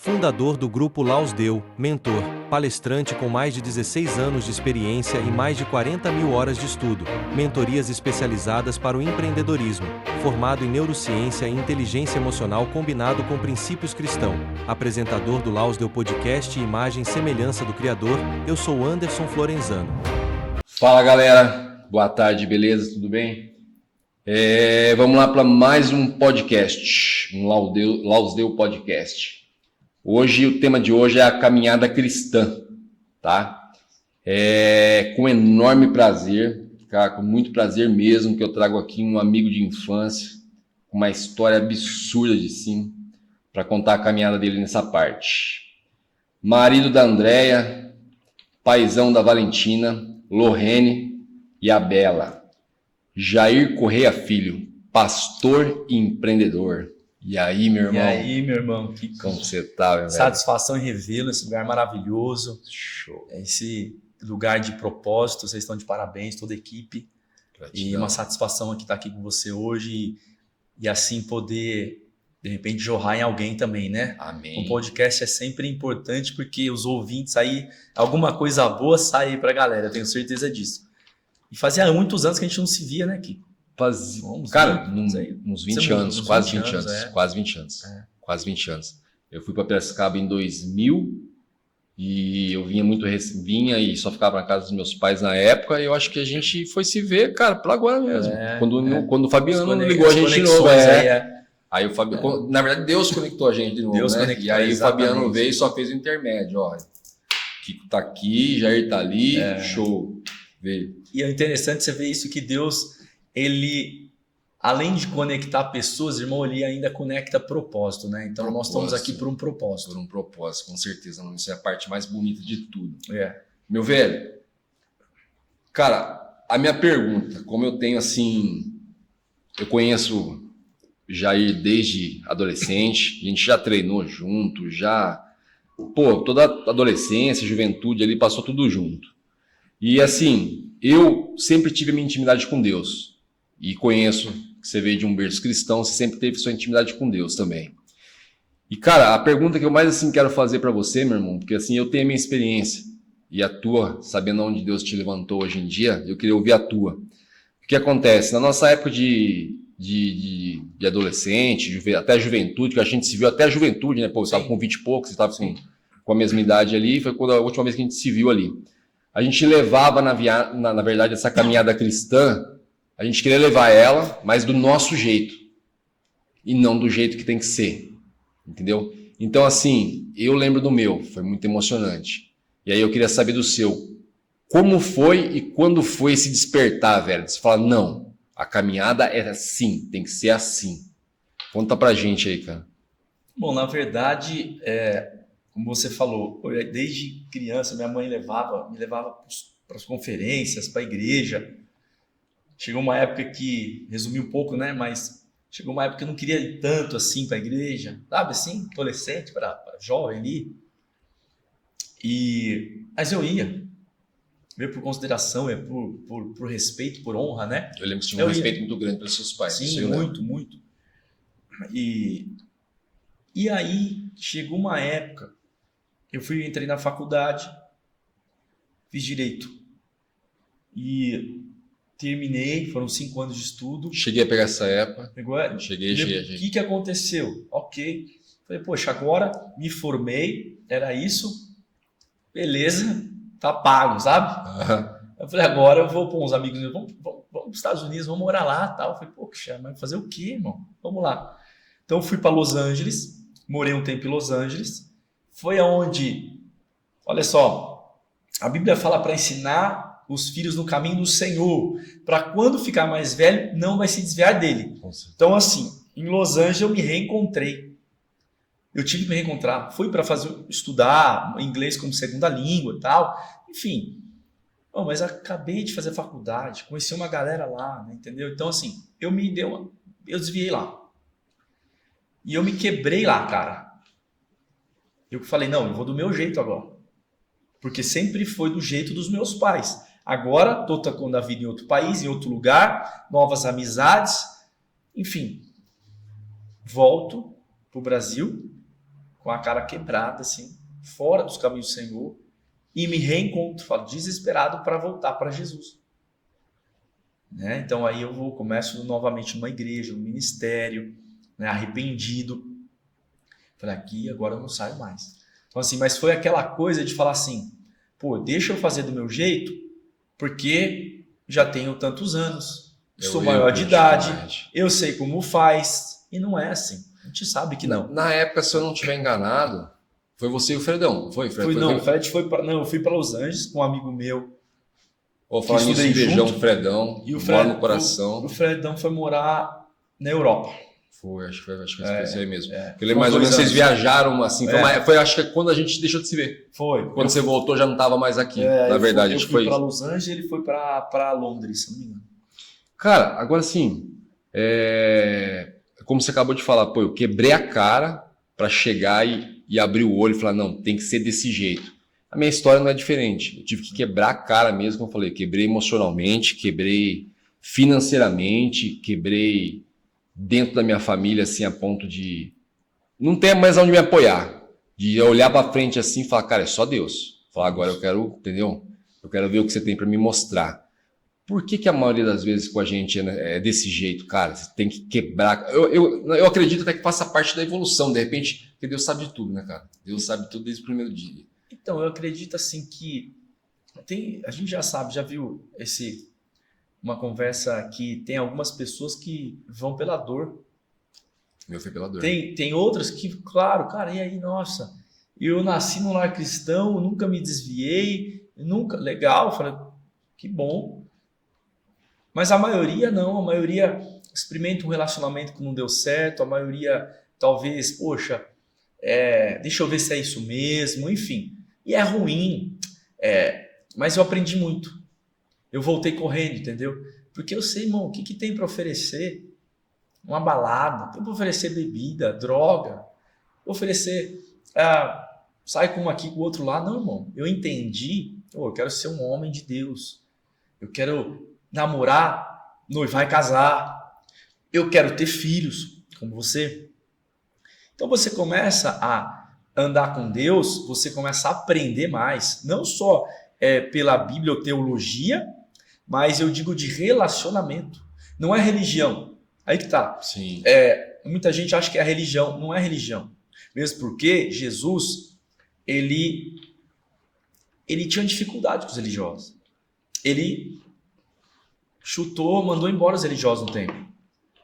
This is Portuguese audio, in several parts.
Fundador do Grupo Lausdeu, mentor, palestrante com mais de 16 anos de experiência e mais de 40 mil horas de estudo, mentorias especializadas para o empreendedorismo, formado em neurociência e inteligência emocional combinado com princípios cristãos, apresentador do Lausdeu Podcast e Imagem e Semelhança do Criador, eu sou Anderson Florenzano. Fala galera, boa tarde, beleza? Tudo bem? Vamos lá para mais um podcast, um Lausdeu Podcast. Hoje, o tema de hoje é a caminhada cristã, tá? Com enorme prazer, cara, com muito prazer mesmo, que eu trago aqui um amigo de infância, com uma história absurda de sim, para contar a caminhada dele nessa parte. Marido da Andréia, paizão da Valentina, Lorene e a Bela. Jair Correia Filho, pastor e empreendedor. E aí, meu irmão? E aí, meu irmão? Como você tá, meu velho? Satisfação em revê-lo, esse lugar maravilhoso. Show. Esse lugar de propósito, vocês estão de parabéns, toda a equipe. Gratidão. E uma satisfação aqui estar aqui com você hoje e assim poder, de repente, jorrar em alguém também, né? Amém. Um podcast é sempre importante porque os ouvintes aí, alguma coisa boa sai aí pra galera, eu tenho certeza disso. E fazia muitos anos que a gente não se via, né, Kiko? Cara, uns 20 anos, quase 20 anos. É. Quase 20 anos. Quase 20 anos. Eu fui para Piracicaba em 2000 e eu vinha e só ficava na casa dos meus pais na época, e eu acho que a gente foi se ver, cara, por agora mesmo. Quando o Fabiano ligou a gente de novo. Aí o Fabiano, na verdade, Deus conectou a gente de novo, Deus né? conectou, E aí exatamente. O Fabiano veio e só fez o intermédio, ó. Kiko tá aqui, Jair tá ali, show. Veio. E é interessante você ver isso, que Deus, ele, além de conectar pessoas, irmão, ele ainda conecta propósito, né? Então nós estamos aqui por um propósito. Por um propósito, com certeza. Isso é a parte mais bonita de tudo. É. Meu velho, cara, a minha pergunta, como eu tenho assim, eu conheço Jair desde adolescente, a gente já treinou junto, toda a adolescência, juventude ali, passou tudo junto. E assim, eu sempre tive a minha intimidade com Deus. E conheço que você veio de um berço cristão, você sempre teve sua intimidade com Deus também. E cara, a pergunta que eu mais assim quero fazer para você, meu irmão, porque assim, eu tenho a minha experiência e a tua, sabendo onde Deus te levantou hoje em dia, eu queria ouvir a tua. O que acontece? Na nossa época de adolescente, até a juventude, que a gente se viu até a juventude, né? Pô, eu estava com 20 e poucos, você estava com a mesma idade ali, foi quando a última vez que a gente se viu ali. A gente levava, na verdade, essa caminhada cristã, a gente queria levar ela, mas do nosso jeito, e não do jeito que tem que ser, entendeu? Então, assim, eu lembro do meu, foi muito emocionante. E aí eu queria saber do seu, como foi e quando foi esse despertar, velho? Você fala, não, a caminhada é assim, tem que ser assim. Conta pra gente aí, cara. Bom, na verdade, como você falou, desde criança minha mãe me levava para as conferências, para a igreja. Chegou uma época que, resumi um pouco, né? Mas chegou uma época que eu não queria ir tanto assim para a igreja, sabe assim, adolescente, para jovem ali. Mas eu ia por consideração, por respeito, por honra, né? Eu lembro que você tinha um respeito muito grande pelos seus pais. Sim, muito. E aí chegou uma época, entrei na faculdade, fiz direito e terminei, foram 5 anos de estudo. Cheguei a pegar essa época. Pegou? Cheguei. O que aconteceu? Ok. Falei, poxa, agora me formei, era isso, beleza, tá pago, sabe? Eu falei, agora eu vou com uns amigos, vamos para os Estados Unidos, vamos morar lá e tal. Eu falei, poxa, mas fazer o quê, irmão? Vamos lá. Então eu fui para Los Angeles, morei um tempo em Los Angeles, foi aonde, olha só, a Bíblia fala para ensinar os filhos no caminho do Senhor, para quando ficar mais velho, não vai se desviar dele. Então assim, em Los Angeles eu me reencontrei. Eu tive que me reencontrar. Fui para estudar inglês como segunda língua e tal. Enfim. Mas acabei de fazer faculdade, conheci uma galera lá, né, entendeu? Então assim, eu desviei lá. E eu me quebrei lá, cara. Eu falei, não, eu vou do meu jeito agora. Porque sempre foi do jeito dos meus pais. Agora, estou tocando a vida em outro país, em outro lugar, novas amizades. Enfim, volto para o Brasil com a cara quebrada, assim, fora dos caminhos do Senhor, e me reencontro, falo, desesperado para voltar para Jesus. Né? Então aí eu começo novamente numa igreja, num ministério, né, arrependido. Falei, aqui agora eu não saio mais. Então assim, mas foi aquela coisa de falar assim, pô, deixa eu fazer do meu jeito, porque já tenho tantos anos, sou maior de idade, eu sei como faz, e não é assim. A gente sabe que não. Na época, se eu não estiver enganado, foi você e o Fredão, não foi? O Fred foi para... Não, eu fui para Los Angeles com um amigo meu. Ou falando nisso, um beijão, Fredão, e o Fred, no coração. O Fredão foi morar na Europa. Foi, acho que foi isso aí mesmo. É. Eu mais ou menos vocês viajaram assim. Foi acho que quando a gente deixou de se ver. Foi. Quando você voltou, já não estava mais aqui. Na verdade, eu fui para Los Angeles e ele foi para Londres, se não me engano. Cara, agora sim, como você acabou de falar, pô, eu quebrei a cara para chegar e abrir o olho e falar, não, tem que ser desse jeito. A minha história não é diferente. Eu tive que quebrar a cara mesmo, como eu falei, quebrei emocionalmente, quebrei financeiramente, quebrei dentro da minha família, assim, a ponto de não ter mais onde me apoiar. De olhar para frente assim e falar, cara, é só Deus. Falar, agora eu quero, entendeu? Eu quero ver o que você tem para me mostrar. Por que a maioria das vezes com a gente é desse jeito, cara? Você tem que quebrar. Eu acredito até que faça parte da evolução, de repente, porque Deus sabe de tudo, né, cara? Deus sabe tudo desde o primeiro dia. Então, eu acredito assim que a gente já sabe, já viu uma conversa que tem algumas pessoas que vão pela dor. Meu foi pela dor. Tem outras que, claro, cara, e aí, nossa, eu nasci num lar cristão, nunca me desviei, legal, falei, que bom. Mas a maioria não, a maioria experimenta um relacionamento que não deu certo, a maioria talvez, poxa, deixa eu ver se é isso mesmo, enfim. E é ruim, mas eu aprendi muito. Eu voltei correndo, entendeu? Porque eu sei, irmão, o que tem para oferecer? Uma balada, tem para oferecer bebida, droga, oferecer, sai com um aqui, com o outro lá. Não, irmão, eu entendi, eu quero ser um homem de Deus, eu quero namorar, noivar e casar, eu quero ter filhos, como você. Então você começa a andar com Deus, você começa a aprender mais, não só pela Bíblia ou teologia, mas eu digo de relacionamento. Não é religião. Aí que tá. Sim. Muita gente acha que é religião. Não é religião. Mesmo porque Jesus, ele tinha dificuldade com os religiosos. Ele mandou embora os religiosos no templo.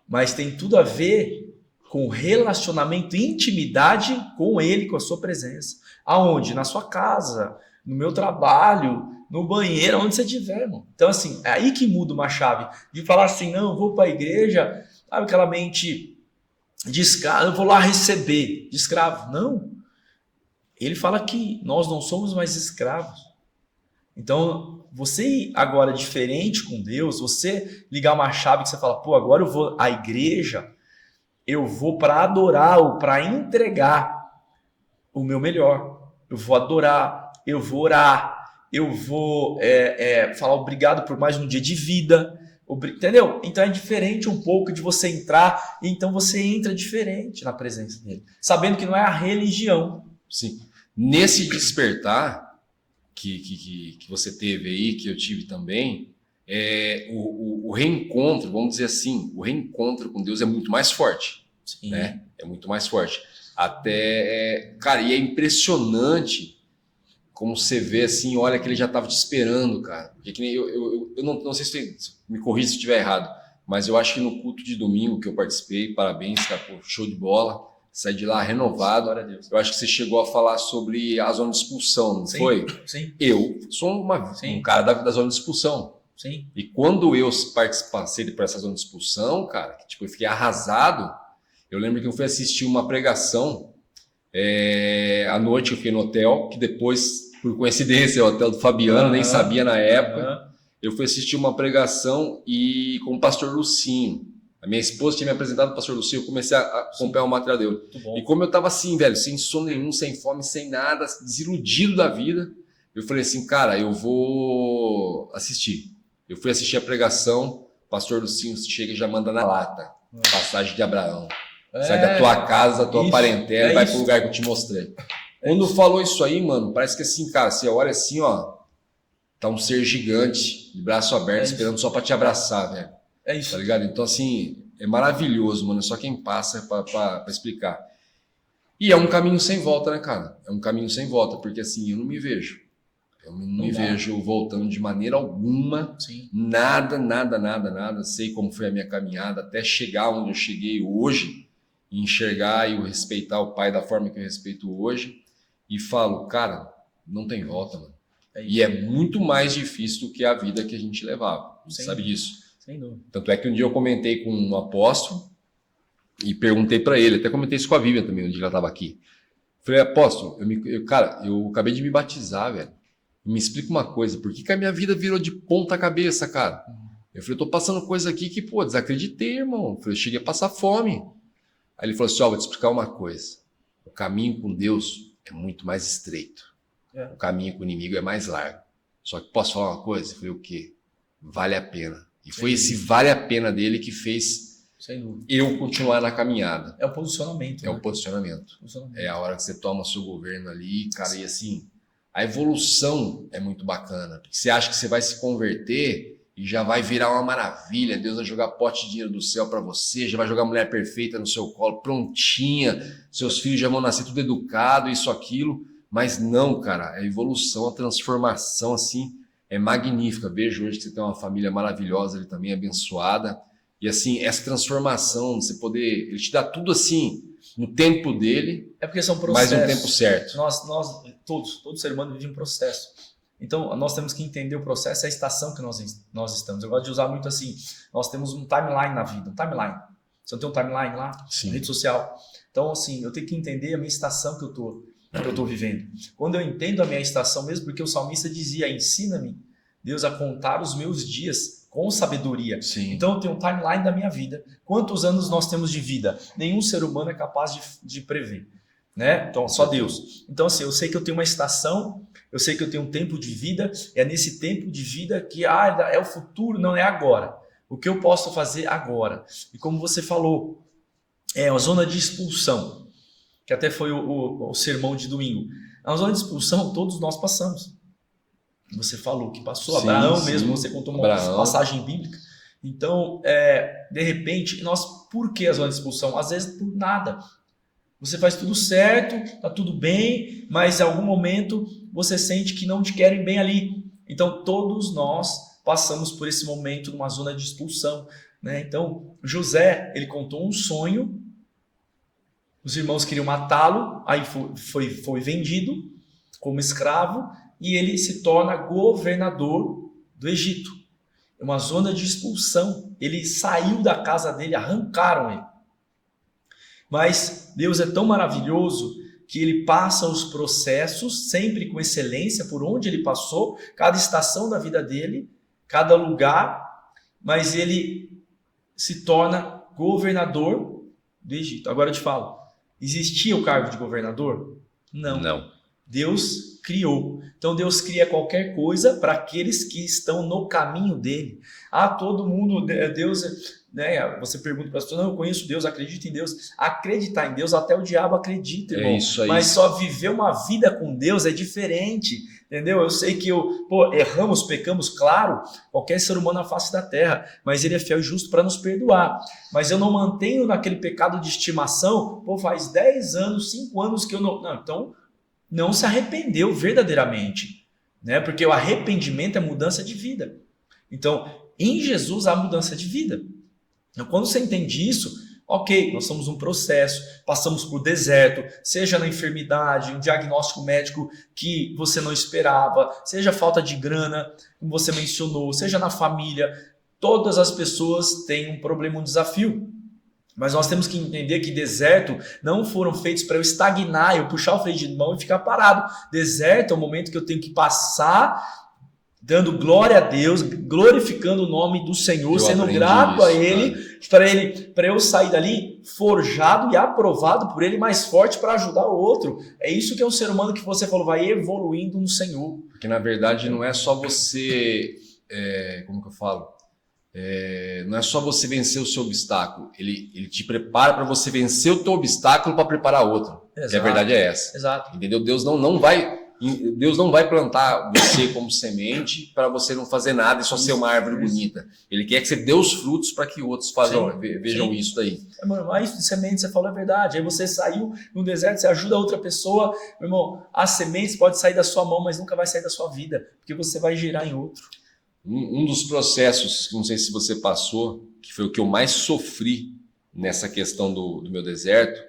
Mas tem tudo a ver com relacionamento e intimidade com ele, com a sua presença. Aonde? Na sua casa, no meu trabalho, no banheiro, onde você estiver, irmão. Então, assim, é aí que muda uma chave. De falar assim, não, eu vou para a igreja, sabe aquela mente de escravo, eu vou lá receber de escravo. Não. Ele fala que nós não somos mais escravos. Então, você agora diferente com Deus, você ligar uma chave que você fala, pô, agora eu vou à igreja, eu vou para adorar ou para entregar o meu melhor. Eu vou adorar, eu vou orar, eu vou falar obrigado por mais um dia de vida. Entendeu? Então é diferente um pouco de você entrar, e então você entra diferente na presença dele, sabendo que não é a religião. Sim. Nesse despertar que você teve aí, que eu tive também, o reencontro, vamos dizer assim, o reencontro com Deus é muito mais forte. Sim. Né? É muito mais forte. Até, cara, e é impressionante como você vê assim, olha que ele já estava te esperando, cara. Porque que nem eu não sei se me corrija se estiver errado, mas eu acho que no culto de domingo que eu participei, parabéns, cara, pô, show de bola, saí de lá renovado. Glória a Deus. Eu acho que você chegou a falar sobre a zona de expulsão, não foi? Sim. Eu sou um cara da zona de expulsão. Sim. E quando eu passei por essa zona de expulsão, cara, que, tipo, eu fiquei arrasado. Eu lembro que eu fui assistir uma pregação à noite, eu fiquei no hotel, que depois, por coincidência, é o hotel do Fabiano, nem sabia na época. Eu fui assistir uma pregação e com o pastor Lucinho. A minha esposa tinha me apresentado o pastor Lucinho, eu comecei a acompanhar o material dele. E como eu tava assim, velho, sem sono nenhum, sem fome, sem nada, desiludido da vida, eu falei assim, cara, eu vou assistir. Eu fui assistir a pregação, o pastor Lucinho chega e já manda na lata, passagem de Abraão. Sai da tua casa, da tua parentela, vai pro lugar que eu te mostrei. Quando falou isso aí, mano, parece que assim, cara, você olha assim, ó, tá um ser gigante, de braço aberto, esperando só pra te abraçar, velho. É isso. Tá ligado? Então, assim, é maravilhoso, mano, é só quem passa pra explicar. E é um caminho sem volta, né, cara? É um caminho sem volta, porque assim, eu não me vejo. Eu não me vejo voltando de maneira alguma. Sim. Nada. Sei como foi a minha caminhada até chegar onde eu cheguei hoje, e enxergar e respeitar o pai da forma que eu respeito hoje. E falo, cara, não tem volta, mano. E é muito mais difícil do que a vida que a gente levava. Você sabe disso. Sem dúvida. Tanto é que um dia eu comentei com um apóstolo e perguntei para ele, até comentei isso com a Vivian também, um dia ela estava aqui. Falei, apóstolo, cara, eu acabei de me batizar, velho. Me explica uma coisa, por que a minha vida virou de ponta cabeça, cara? Eu falei, eu tô passando coisa aqui que, pô, desacreditei, irmão. Eu falei, eu cheguei a passar fome. Aí ele falou assim, ó, vou te explicar uma coisa. O caminho com Deus é muito mais estreito. O caminho com o inimigo é mais largo. Só que posso falar uma coisa? Eu falei, o quê? Vale a pena. E foi esse vale a pena dele que fez eu continuar na caminhada. É o posicionamento. É o posicionamento. É a hora que você toma o seu governo ali, cara, e assim, a evolução é muito bacana. Porque você acha que você vai se converter e já vai virar uma maravilha. Deus vai jogar pote de dinheiro do céu para você, já vai jogar a mulher perfeita no seu colo, prontinha. Seus filhos já vão nascer tudo educado, isso, aquilo. Mas não, cara, a evolução, a transformação, assim, é magnífica. Vejo hoje que você tem uma família maravilhosa, ele também abençoada. E assim, essa transformação, você poder, ele te dá tudo assim, no tempo dele, é porque são processos. mas no tempo certo. Todo ser humano vive um processo. Então, nós temos que entender o processo, a estação que nós estamos. Eu gosto de usar muito assim, nós temos um timeline na vida, um timeline. Você não tem um timeline lá? Sim. Na rede social. Então, assim, eu tenho que entender a minha estação que eu tô vivendo. Quando eu entendo a minha estação mesmo, porque o salmista dizia, ensina-me, Deus, a contar os meus dias com sabedoria. Sim. Então eu tenho um timeline da minha vida. Quantos anos nós temos de vida? Nenhum ser humano é capaz de prever, né? Então só Deus. Então assim, eu sei que eu tenho uma estação, eu sei que eu tenho um tempo de vida, é nesse tempo de vida que é o futuro, não é agora. O que eu posso fazer agora? E como você falou, é uma zona de expulsão, que até foi o sermão de domingo. A zona de expulsão todos nós passamos. Você falou que passou, sim, Abraão mesmo, você contou uma passagem bíblica. Então, de repente, por que a zona de expulsão? Às vezes por nada. Você faz tudo certo, tá tudo bem, mas em algum momento você sente que não te querem bem ali. Então, todos nós passamos por esse momento numa zona de expulsão, né? Então, José, ele contou um sonho, os irmãos queriam matá-lo, aí foi vendido como escravo, e ele se torna governador do Egito. É uma zona de expulsão. Ele saiu da casa dele, arrancaram ele. Mas Deus é tão maravilhoso que ele passa os processos sempre com excelência por onde ele passou, cada estação da vida dele, cada lugar, mas ele se torna governador do Egito. Agora eu te falo, existia o cargo de governador? Não. Deus criou. Então Deus cria qualquer coisa para aqueles que estão no caminho dele. Todo mundo, Deus, né? Você pergunta para as pessoas, não, eu conheço Deus, acredito em Deus. Acreditar em Deus, até o diabo acredita, irmão. É isso aí. Mas só viver uma vida com Deus é diferente, entendeu? Eu sei que erramos, pecamos, claro, qualquer ser humano na face da terra, mas ele é fiel e justo para nos perdoar. Mas eu não mantenho naquele pecado de estimação, faz 10 anos, 5 anos que eu não... Não, então... não se arrependeu verdadeiramente, né? Porque o arrependimento é mudança de vida. Então, em Jesus há mudança de vida. Então, quando você entende isso, ok, nós somos um processo, passamos por deserto, seja na enfermidade, um diagnóstico médico que você não esperava, seja falta de grana, como você mencionou, seja na família, todas as pessoas têm um problema, um desafio. Mas nós temos que entender que deserto não foram feitos para eu estagnar, eu puxar o freio de mão e ficar parado. Deserto é o momento que eu tenho que passar, dando glória a Deus, glorificando o nome do Senhor, sendo grato a Ele, para eu sair dali forjado e aprovado por Ele, mais forte para ajudar o outro. É isso que é um ser humano que você falou, vai evoluindo no Senhor. Porque na verdade não é só você, como que eu falo? não é só você vencer o seu obstáculo, ele te prepara para você vencer o teu obstáculo para preparar outro. Exato. E a verdade é essa. Exato. Entendeu? Deus não vai plantar você como semente para você não fazer nada e só ser uma árvore bonita. Ele quer que você dê os frutos para que outros vejam isso daí. Meu irmão, isso de semente, você falou a verdade. Aí você saiu no deserto, você ajuda outra pessoa. Meu irmão, as sementes podem sair da sua mão, mas nunca vai sair da sua vida, porque você vai gerar em outro. Um dos processos, não sei se você passou, que foi o que eu mais sofri nessa questão do meu deserto,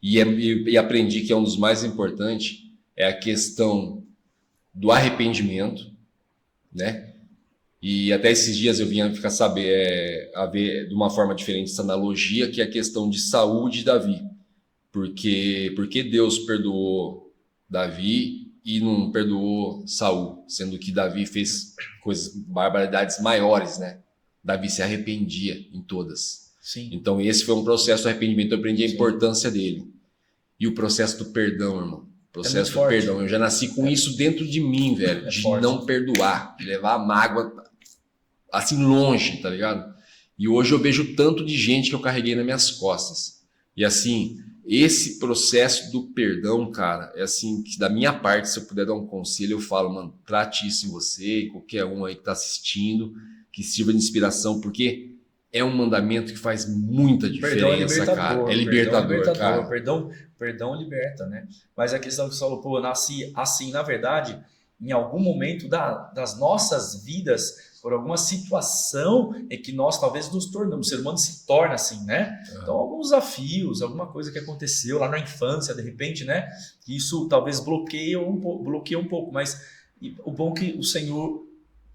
e aprendi que é um dos mais importantes, é a questão do arrependimento, né? E até esses dias eu vinha ficar a ver de uma forma diferente essa analogia, que é a questão de Saul e Davi. Porque Deus perdoou Davi e não perdoou Saul, sendo que Davi fez barbaridades maiores, né? Davi se arrependia em todas. Sim. Então esse foi um processo de arrependimento, eu aprendi a importância dele. E o processo do perdão, irmão. Processo do perdão. Eu já nasci com isso dentro de mim, velho. De não perdoar, de levar a mágoa assim longe, tá ligado? E hoje eu vejo tanto de gente que eu carreguei nas minhas costas. E assim, esse processo do perdão, cara, é assim, que da minha parte, se eu puder dar um conselho, eu falo, mano, trate isso em você, em qualquer um aí que tá assistindo, que sirva de inspiração, porque é um mandamento que faz muita diferença, cara. É libertador, cara. Perdão liberta, né? Mas a questão que você falou, pô, eu nasci assim, na verdade, em algum momento das nossas vidas, por alguma situação é que nós talvez nos tornamos, o ser humano se torna assim, né? Então, alguns desafios, alguma coisa que aconteceu lá na infância, de repente, né? Isso talvez bloqueia um pouco, mas o bom é que o Senhor,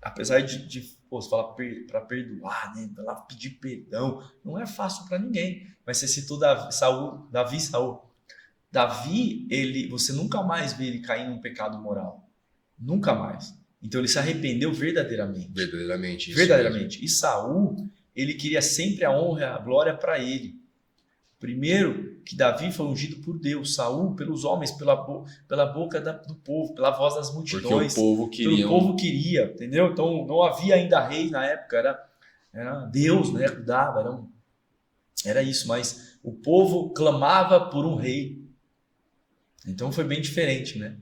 apesar de você falar para perdoar, né? Pra lá pedir perdão, não é fácil para ninguém. Mas você citou Saul. Davi, você nunca mais vê ele cair num pecado moral. Nunca mais. Então ele se arrependeu verdadeiramente. Verdadeiramente. E Saul, ele queria sempre a honra e a glória para ele. Primeiro, que Davi foi ungido por Deus, Saul pelos homens, pela boca do povo, pela voz das multidões. Porque o povo queria, entendeu? Então não havia ainda rei na época, era Deus, né, que dava, era isso, mas o povo clamava por um rei. Então foi bem diferente, né?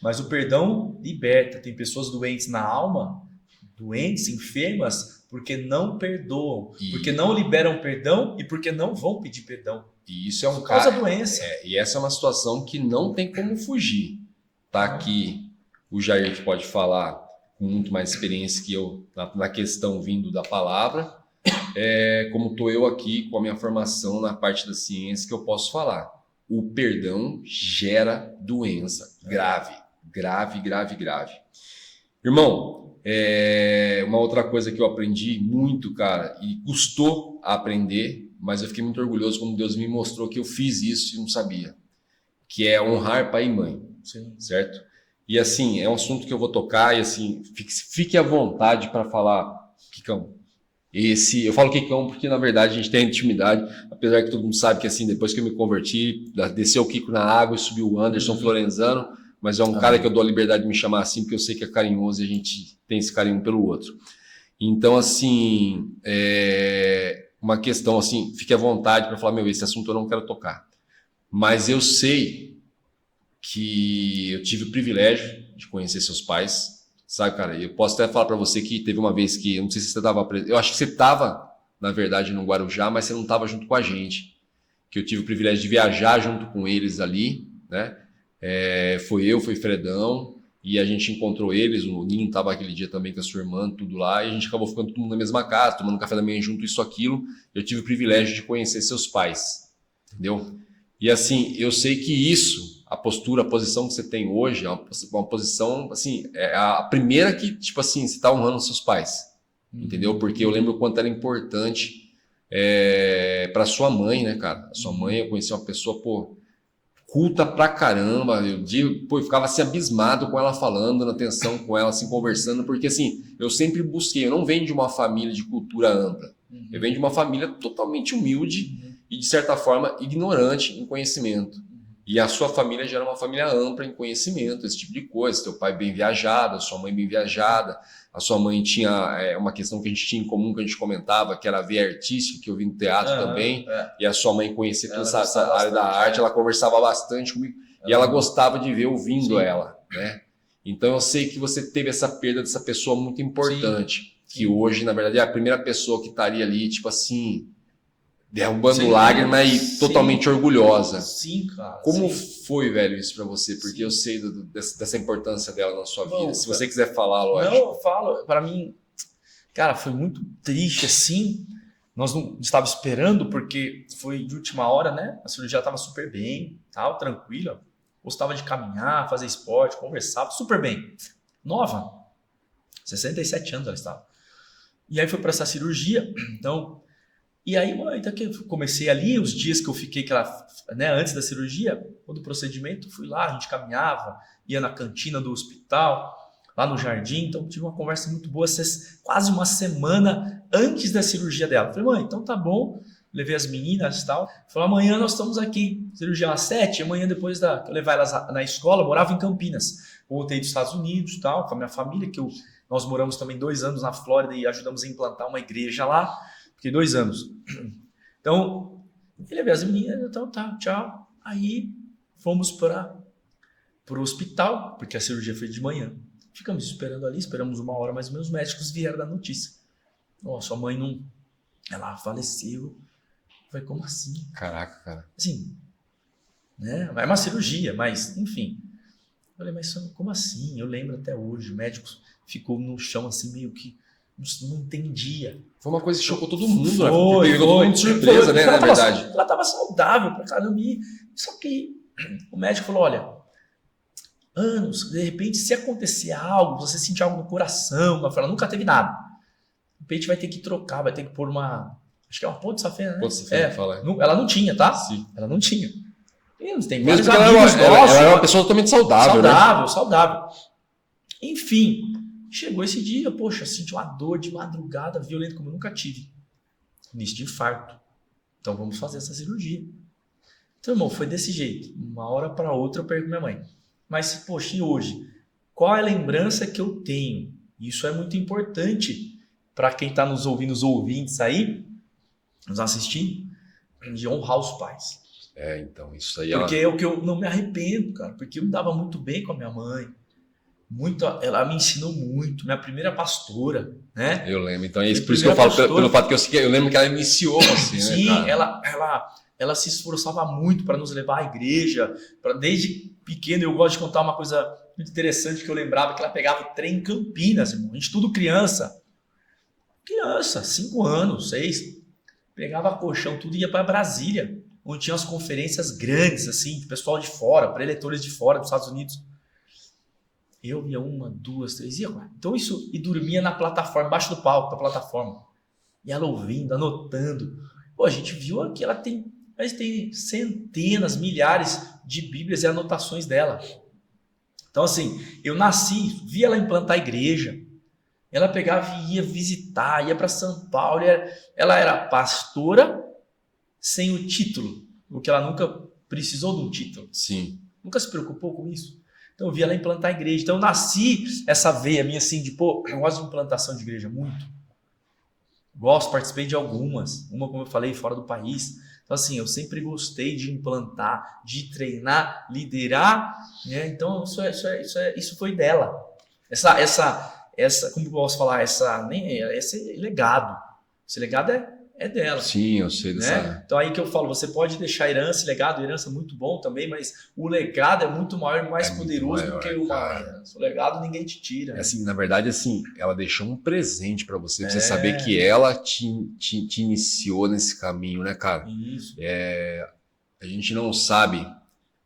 Mas o perdão liberta. Tem pessoas doentes na alma, doentes, enfermas, porque não perdoam, porque não liberam perdão e porque não vão pedir perdão. E isso é um causa doença. E essa é uma situação que não tem como fugir. Tá aqui o Jair, que pode falar com muito mais experiência que eu na questão vindo da palavra, como estou eu aqui com a minha formação na parte da ciência, que eu posso falar. O perdão gera doença grave. Irmão, uma outra coisa que eu aprendi muito, cara, e custou a aprender, mas eu fiquei muito orgulhoso quando Deus me mostrou que eu fiz isso e não sabia, que é honrar pai e mãe. Sim. Certo? E assim, é um assunto que eu vou tocar e assim, fique à vontade para falar, Kikão. Eu falo Kikão porque na verdade a gente tem intimidade, apesar que todo mundo sabe que assim, depois que eu me converti, desceu o Kiko na água e subiu o Anderson Florenzano, mas é um cara que eu dou a liberdade de me chamar assim, porque eu sei que é carinhoso e a gente tem esse carinho um pelo outro. Então assim, uma questão assim, fique à vontade para falar, esse assunto eu não quero tocar. Mas eu sei que eu tive o privilégio de conhecer seus pais, sabe, cara? Eu posso até falar para você que teve uma vez que, eu não sei se você estava presente, eu acho que você estava, na verdade, no Guarujá, mas você não estava junto com a gente, que eu tive o privilégio de viajar junto com eles ali, né? Foi Fredão, e a gente encontrou eles, o Ninho estava aquele dia também com a sua irmã, tudo lá, e a gente acabou ficando todo mundo na mesma casa, tomando café da manhã junto, isso, aquilo. Eu tive o privilégio de conhecer seus pais, entendeu? E assim, eu sei que isso, a posição que você tem hoje, é uma posição, assim, é a primeira que, tipo assim, você está honrando seus pais, entendeu? Porque eu lembro o quanto era importante para sua mãe, né, cara? A sua mãe, eu conheci uma pessoa, culta pra caramba, eu ficava assim abismado com ela falando, na atenção com ela, assim, conversando, porque assim, eu sempre busquei, eu não venho de uma família de cultura ampla, eu venho de uma família totalmente humilde e de certa forma ignorante em conhecimento. E a sua família já era uma família ampla em conhecimento, esse tipo de coisa. Teu pai bem viajado, a sua mãe bem viajada. A sua mãe tinha uma questão que a gente tinha em comum, que a gente comentava, que era a veia artística, que eu vi no teatro também. E a sua mãe conhecia toda essa área da arte, ela conversava bastante comigo. E ela gostava de ver ouvindo ela, né? Então eu sei que você teve essa perda dessa pessoa muito importante. Que hoje, na verdade, é a primeira pessoa que estaria ali, tipo assim, derrubando lágrima e totalmente orgulhosa. Sim, cara. Como foi, velho, isso pra você? Porque eu sei dessa importância dela na sua vida. Se você quiser falar, lógico. Não, eu falo. Pra mim, cara, foi muito triste, assim. Nós não estávamos esperando, porque foi de última hora, né? A cirurgia estava super bem, tal, tranquila. Gostava de caminhar, fazer esporte, conversava super bem. Nova. 67 anos ela estava. E aí foi para essa cirurgia, então... E aí, então que eu comecei ali, os dias que eu fiquei, né, antes da cirurgia, do procedimento, fui lá, a gente caminhava, ia na cantina do hospital, lá no jardim, então tive uma conversa muito boa, quase uma semana antes da cirurgia dela. Falei, mãe, então tá bom, levei as meninas e tal, falei, amanhã nós estamos aqui, cirurgia às 7, amanhã depois eu levar elas na escola, eu morava em Campinas, voltei dos Estados Unidos e tal, com a minha família, nós moramos também 2 anos na Flórida e ajudamos a implantar uma igreja lá, fiquei 2 anos. Então, eu levei as meninas, então tá, tchau. Aí fomos para o hospital, porque a cirurgia foi de manhã. Ficamos esperando ali, esperamos 1 hora, mas meus médicos vieram da notícia. Ó, sua mãe não... Ela faleceu. Eu falei, como assim? Caraca, cara. Assim, né? É uma cirurgia, mas, enfim. Eu falei, mas como assim? Eu lembro até hoje, o médico ficou no chão assim, meio que não entendia. Foi uma coisa que chocou todo mundo, né? Pegou todo mundo de surpresa, né? Na verdade. Ela estava saudável pra caramba. Só que o médico falou, olha, anos, de repente, se acontecer algo, você sentir algo no coração, ela nunca teve nada. De repente vai ter que trocar, vai ter que pôr acho que é uma ponte safena, né? Ponte safena, fala. Ela não tinha, tá? Sim. Ela não tinha. Tem mesmo vários porque amigos nossos. Ela era uma pessoa totalmente saudável, né? Saudável. Enfim, chegou esse dia, poxa, senti uma dor de madrugada violenta como eu nunca tive. Início de infarto. Então vamos fazer essa cirurgia. Então, irmão, foi desse jeito. 1 hora para outra eu pergunto minha mãe. Mas, poxa, e hoje? Qual é a lembrança que eu tenho? Isso é muito importante para quem está nos ouvindo, os ouvintes aí, nos assistindo, de honrar os pais. Então, isso aí... Porque é o que eu não me arrependo, cara. Porque eu me dava muito bem com a minha mãe. Ela me ensinou muito. Minha primeira pastora, né? Eu lembro. Então é isso, por isso que eu falo, pelo fato que eu lembro que ela iniciou assim, sim, né, cara? Ela se esforçava muito para nos levar à igreja. Desde pequeno, eu gosto de contar uma coisa muito interessante que eu lembrava, que ela pegava o trem em Campinas, irmão. A gente tudo criança. Criança, 5 anos, 6. Pegava colchão, tudo ia para Brasília, onde tinha as conferências grandes, assim, de pessoal de fora, preletores de fora, dos Estados Unidos. Eu ia 1, 2, 3, ia 4. Então isso, e dormia na plataforma, embaixo do palco da plataforma. E ela ouvindo, anotando. Pô, a gente viu aqui, ela tem centenas, milhares de bíblias e anotações dela. Então assim, eu nasci, vi ela implantar a igreja. Ela pegava e ia visitar, ia para São Paulo. Ela era pastora sem o título, porque ela nunca precisou de um título. Sim. Nunca se preocupou com isso. Então eu vi ela implantar a igreja. Então eu nasci essa veia minha assim de, eu gosto de implantação de igreja muito. Gosto, participei de algumas. Uma, como eu falei, fora do país. Então assim, eu sempre gostei de implantar, de treinar, liderar, né? Então isso foi dela. Essa, como eu posso falar, esse legado. Esse legado é dela. Sim, eu sei dessa. Né? Então aí que eu falo, você pode deixar herança, legado é muito bom também, mas o legado é muito maior e mais poderoso do que uma herança. O legado ninguém te tira. Assim, na verdade, assim, ela deixou um presente pra você, pra você saber que ela te iniciou nesse caminho, né, cara? Isso. A gente não sabe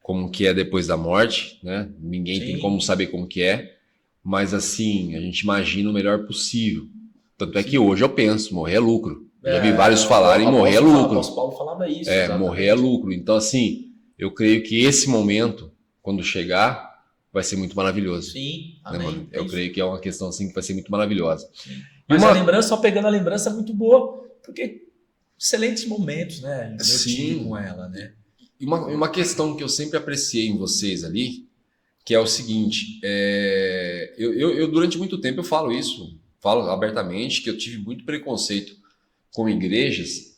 como que é depois da morte, né? Ninguém tem como saber como que é, mas assim, a gente imagina o melhor possível. Tanto é que hoje eu penso, morrer é lucro. Já vi vários falarem, morrer é lucro. O Paulo falava isso. Morrer é lucro. Então, assim, eu creio que esse momento, quando chegar, vai ser muito maravilhoso. Sim, né, amém. mano? Eu creio que é uma questão assim que vai ser muito maravilhosa. Sim. Mas a lembrança, só pegando a lembrança, é muito boa, porque excelentes momentos, né? Eu tive com ela, né? uma questão que eu sempre apreciei em vocês ali, que é o seguinte, eu durante muito tempo eu falo isso, falo abertamente, que eu tive muito preconceito com igrejas,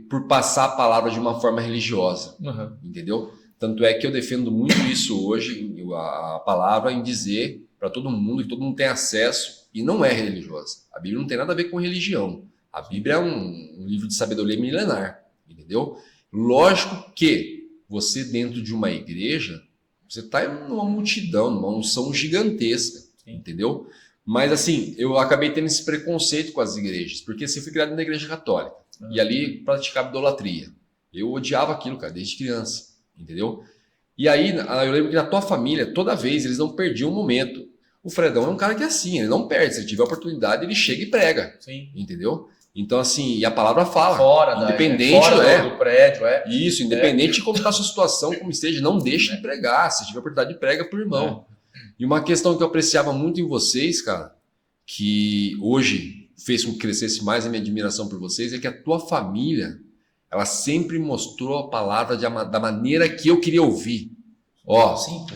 por passar a palavra de uma forma religiosa, entendeu? Tanto é que eu defendo muito isso hoje, a palavra em dizer para todo mundo que todo mundo tem acesso e não é religiosa. A Bíblia não tem nada a ver com religião. A Bíblia é um livro de sabedoria milenar, entendeu? Lógico que você dentro de uma igreja, você está numa multidão, numa unção gigantesca, entendeu? Mas assim, eu acabei tendo esse preconceito com as igrejas, porque assim, eu fui criado na igreja católica e ali praticava idolatria. Eu odiava aquilo, cara, desde criança, entendeu? E aí, eu lembro que na tua família, toda vez, eles não perdiam um momento. O Fredão é um cara que é assim, ele não perde. Se ele tiver oportunidade, ele chega e prega, entendeu? Então, assim, e a palavra fala. Independente do prédio, Isso, independente de como está a sua situação, como esteja, não deixe de pregar. Se tiver oportunidade, prega pro irmão. E uma questão que eu apreciava muito em vocês, cara, que hoje fez com que crescesse mais a minha admiração por vocês, é que a tua família, ela sempre mostrou a palavra da maneira que eu queria ouvir.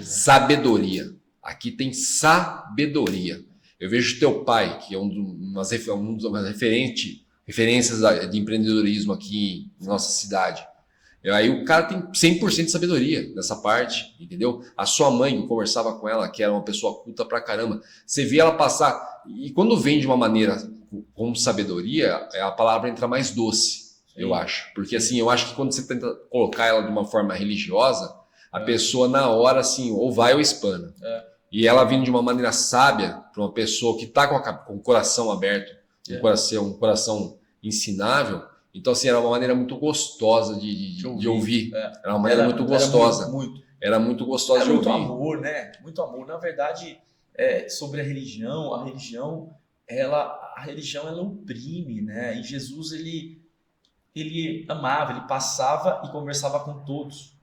Sabedoria. Aqui tem sabedoria. Eu vejo teu pai, que é umas referências de empreendedorismo aqui em nossa cidade. Aí o cara tem 100% de sabedoria nessa parte, entendeu? A sua mãe, eu conversava com ela, que era uma pessoa culta pra caramba. Você via ela passar, e quando vem de uma maneira com sabedoria, a palavra entra mais doce, eu acho. Porque assim, eu acho que quando você tenta colocar ela de uma forma religiosa, a pessoa na hora, assim, ou vai ou espana. E ela vindo de uma maneira sábia, para uma pessoa que está com o coração aberto, um coração ensinável. Então, assim, era uma maneira muito gostosa de ouvir. Era uma maneira muito gostosa. Era muito gostosa de ouvir. Muito amor, né? Muito amor. Na verdade, sobre a religião ela oprime, né? E Jesus, ele amava, ele passava e conversava com todos.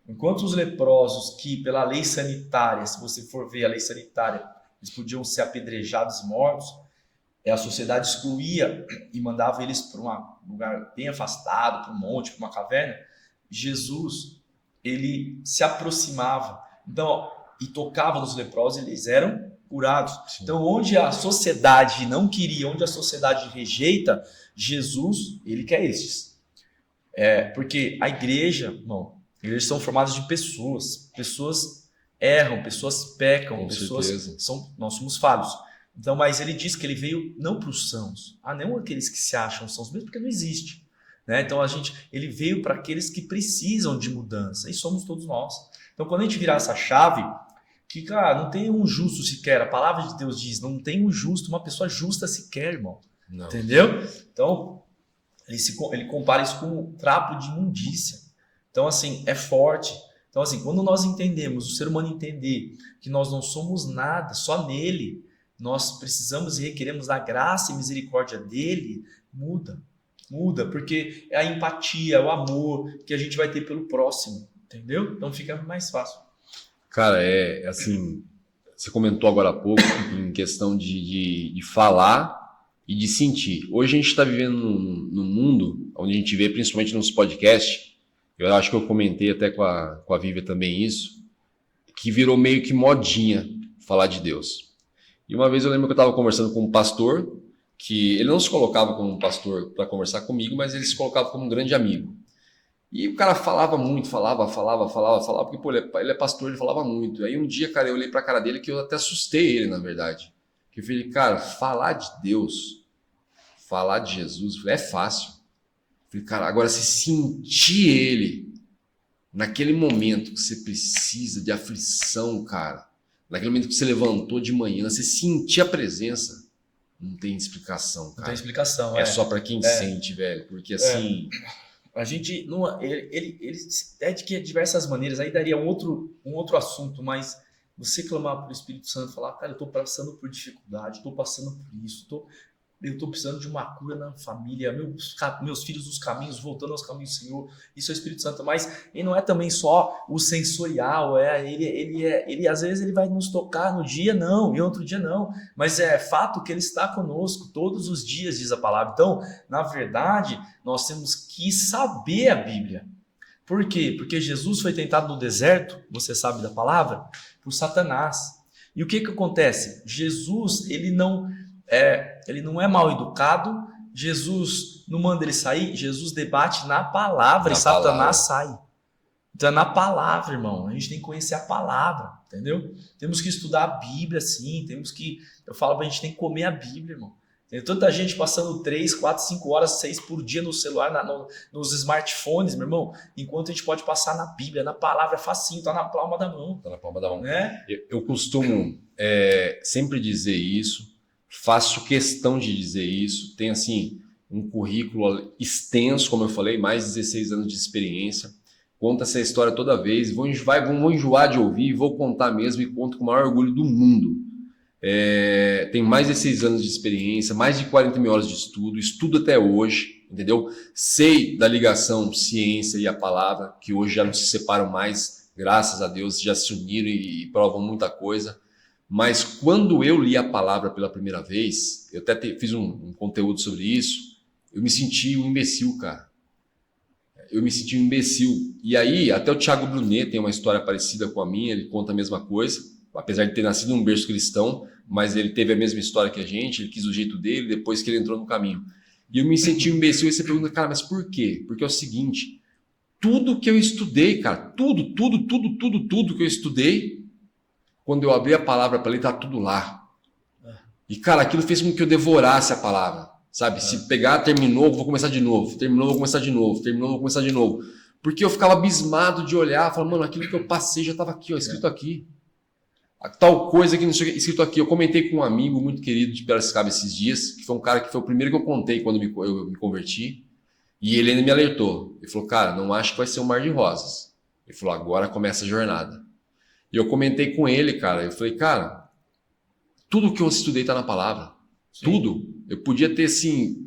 Enquanto os leprosos, que pela lei sanitária, se você for ver a lei sanitária, eles podiam ser apedrejados e mortos, a sociedade excluía e mandava eles para um lugar bem afastado, para um monte, para uma caverna. Jesus, ele se aproximava e tocava nos leprosos, eles eram curados. Sim. Então, onde a sociedade não queria, onde a sociedade rejeita, Jesus, ele quer estes. Porque a igreja, igrejas são formadas de pessoas erram, pessoas pecam, nós somos falhos. Então, mas ele diz que ele veio não para os sãos, não aqueles que se acham sãos mesmo, porque não existe, né? Então ele veio para aqueles que precisam de mudança, e somos todos nós. Então, quando a gente virar essa chave, que cara, não tem um justo sequer, a palavra de Deus diz, não tem um justo, uma pessoa justa sequer, irmão. Não. Entendeu? Então, ele compara isso com um trapo de imundícia. Então, assim, é forte. Então, assim, quando nós entendemos, o ser humano entender que nós não somos nada, só nele, nós precisamos e requeremos da graça e misericórdia dele, muda, porque é a empatia, o amor que a gente vai ter pelo próximo, entendeu? Então fica mais fácil. Cara, assim, você comentou agora há pouco em questão de falar e de sentir. Hoje a gente está vivendo num mundo onde a gente vê, principalmente nos podcasts, eu acho que eu comentei até com a Vívia também isso, que virou meio que modinha falar de Deus. E uma vez eu lembro que eu estava conversando com um pastor, que ele não se colocava como um pastor para conversar comigo, mas ele se colocava como um grande amigo. E o cara falava muito, falava, porque pô, ele é pastor, ele falava muito. Aí um dia, cara, eu olhei para a cara dele que eu até assustei ele, na verdade. Que eu falei, cara, falar de Deus, falar de Jesus, é fácil. Eu falei, cara, agora se sentir ele naquele momento que você precisa de aflição, cara, naquele momento que você levantou de manhã, você sentir a presença, não tem explicação, cara. Não tem explicação, é só para quem sente, velho, porque assim... A gente, ele é de que diversas maneiras, aí daria um outro assunto, mas você clamar para o Espírito Santo, falar, cara, eu estou passando por dificuldade, estou passando por isso, Eu estou precisando de uma cura na família, meus filhos nos caminhos, voltando aos caminhos do Senhor. Isso é o Espírito Santo. Mas ele não é também só o sensorial, ele às vezes ele vai nos tocar no dia, não, e outro dia não. Mas é fato que ele está conosco todos os dias, diz a palavra. Então, na verdade, nós temos que saber a Bíblia. Por quê? Porque Jesus foi tentado no deserto, você sabe da palavra, por Satanás. E o que acontece? Jesus, ele não é mal educado, Jesus não manda ele sair, Jesus debate na palavra e Satanás sai. Então é na palavra, irmão, a gente tem que conhecer a palavra, entendeu? Temos que estudar a Bíblia, sim, eu falo pra gente, tem que comer a Bíblia, irmão. Tem tanta gente passando 3, 4, 5 horas, 6 por dia no celular, nos smartphones, meu irmão, enquanto a gente pode passar na Bíblia, na palavra, é facinho, tá na palma da mão. Tá na palma da mão. Né? Eu costumo sempre dizer isso, faço questão de dizer isso, tenho assim um currículo extenso, como eu falei, mais de 16 anos de experiência, conto essa história toda vez, vou enjoar de ouvir, vou contar mesmo e conto com o maior orgulho do mundo. Tenho mais de 6 anos de experiência, mais de 40 mil horas de estudo até hoje, entendeu? Sei da ligação ciência e a palavra, que hoje já não se separam mais, graças a Deus, já se uniram e provam muita coisa. Mas quando eu li a palavra pela primeira vez, eu até fiz um conteúdo sobre isso, eu me senti um imbecil, cara. Eu me senti um imbecil. E aí, até o Thiago Brunet tem uma história parecida com a minha, ele conta a mesma coisa. Apesar de ter nascido num berço cristão, mas ele teve a mesma história que a gente, ele quis o jeito dele depois que ele entrou no caminho. E eu me senti um imbecil, e você pergunta, cara, mas por quê? Porque é o seguinte, tudo que eu estudei, cara, tudo que eu estudei, quando eu abri a palavra para ler, tá tudo lá. E, cara, aquilo fez com que eu devorasse a palavra, sabe? Se pegar, terminou, vou começar de novo, terminou, vou começar de novo, terminou, vou começar de novo. Porque eu ficava abismado de olhar, falando, mano, aquilo que eu passei já estava aqui, ó, escrito aqui. Tal coisa que não sei o que, escrito aqui. Eu comentei com um amigo muito querido de Piracicaba esses dias, que foi um cara que foi o primeiro que eu contei quando eu me converti, e ele ainda me alertou. Ele falou, cara, não acho que vai ser um mar de rosas. Ele falou, agora começa a jornada. E eu comentei com ele, cara, eu falei, cara, tudo que eu estudei tá na palavra. Sim. Tudo. Eu podia ter, assim...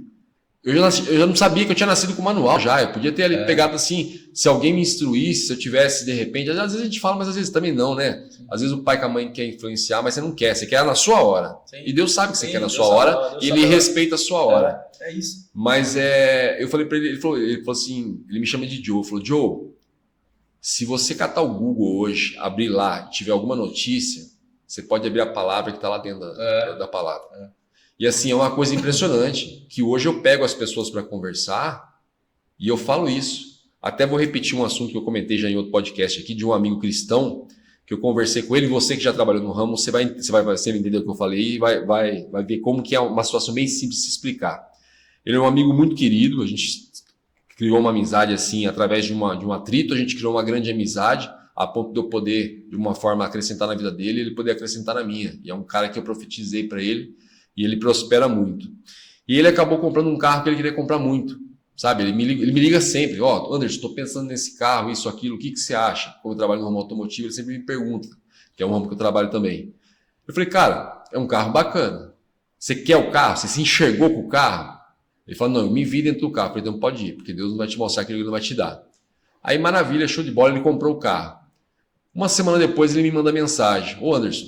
Eu já não sabia que eu tinha nascido com manual já. Eu podia ter ali pegado assim, se alguém me instruísse, se eu tivesse de repente. Às vezes a gente fala, mas às vezes também não, né? Sim. Às vezes o pai com a mãe quer influenciar, mas você não quer. Você quer na sua hora. Sim. E Deus sabe que você quer na sua hora e Ele respeita a sua hora. É isso. Mas eu falei pra ele, ele falou assim, ele me chama de Joe. Ele falou, Joe, se você catar o Google hoje, abrir lá e tiver alguma notícia, você pode abrir a palavra que está lá dentro da palavra. E assim, é uma coisa impressionante, que hoje eu pego as pessoas para conversar e eu falo isso. Até vou repetir um assunto que eu comentei já em outro podcast aqui, de um amigo cristão, que eu conversei com ele, você que já trabalhou no ramo, você vai entender o que eu falei e vai ver como que é uma situação bem simples de se explicar. Ele é um amigo muito querido, a gente criou uma amizade assim, através de um atrito, a gente criou uma grande amizade, a ponto de eu poder, de uma forma, acrescentar na vida dele, ele poder acrescentar na minha. E é um cara que eu profetizei para ele, e ele prospera muito. E ele acabou comprando um carro que ele queria comprar muito, sabe? Ele me liga sempre, Anderson, estou pensando nesse carro, isso, aquilo, o que você acha? Como eu trabalho no ramo automotivo, ele sempre me pergunta, que é um ramo que eu trabalho também. Eu falei, cara, é um carro bacana. Você quer o carro? Você se enxergou com o carro? Ele falou, não, eu me vi dentro do carro. Eu falei, então pode ir, porque Deus não vai te mostrar aquilo que ele não vai te dar. Aí, maravilha, show de bola, ele comprou o carro. Uma semana depois ele me manda mensagem, Anderson,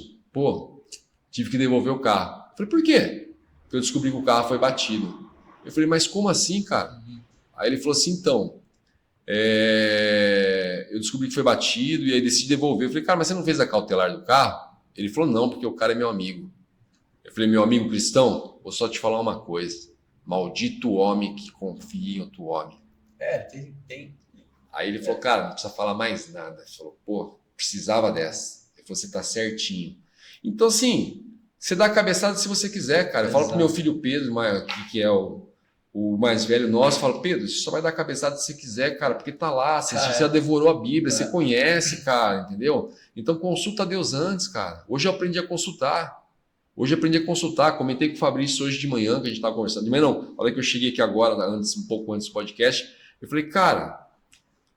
tive que devolver o carro. Eu falei, por quê? Porque eu descobri que o carro foi batido. Eu falei, mas como assim, cara? Aí ele falou assim, então, eu descobri que foi batido e aí decidi devolver. Eu falei, cara, mas você não fez a cautelar do carro? Ele falou, não, porque o cara é meu amigo. Eu falei, meu amigo cristão, vou só te falar uma coisa. Maldito homem que confia em outro homem. Tem. Aí ele falou, cara, não precisa falar mais nada. Ele falou, precisava dessa. Ele falou, você tá certinho. Então, assim... Você dá a cabeçada se você quiser, cara. Eu falo pro meu filho Pedro, que é o mais velho nosso, eu falo, Pedro, você só vai dar a cabeçada se você quiser, cara, porque tá lá, você já devorou a Bíblia, você conhece, cara, entendeu? Então consulta a Deus antes, cara. Hoje eu aprendi a consultar. Comentei com o Fabrício hoje de manhã, que a gente tava conversando. De manhã não, olha que eu cheguei aqui agora, um pouco antes do podcast. Eu falei, cara,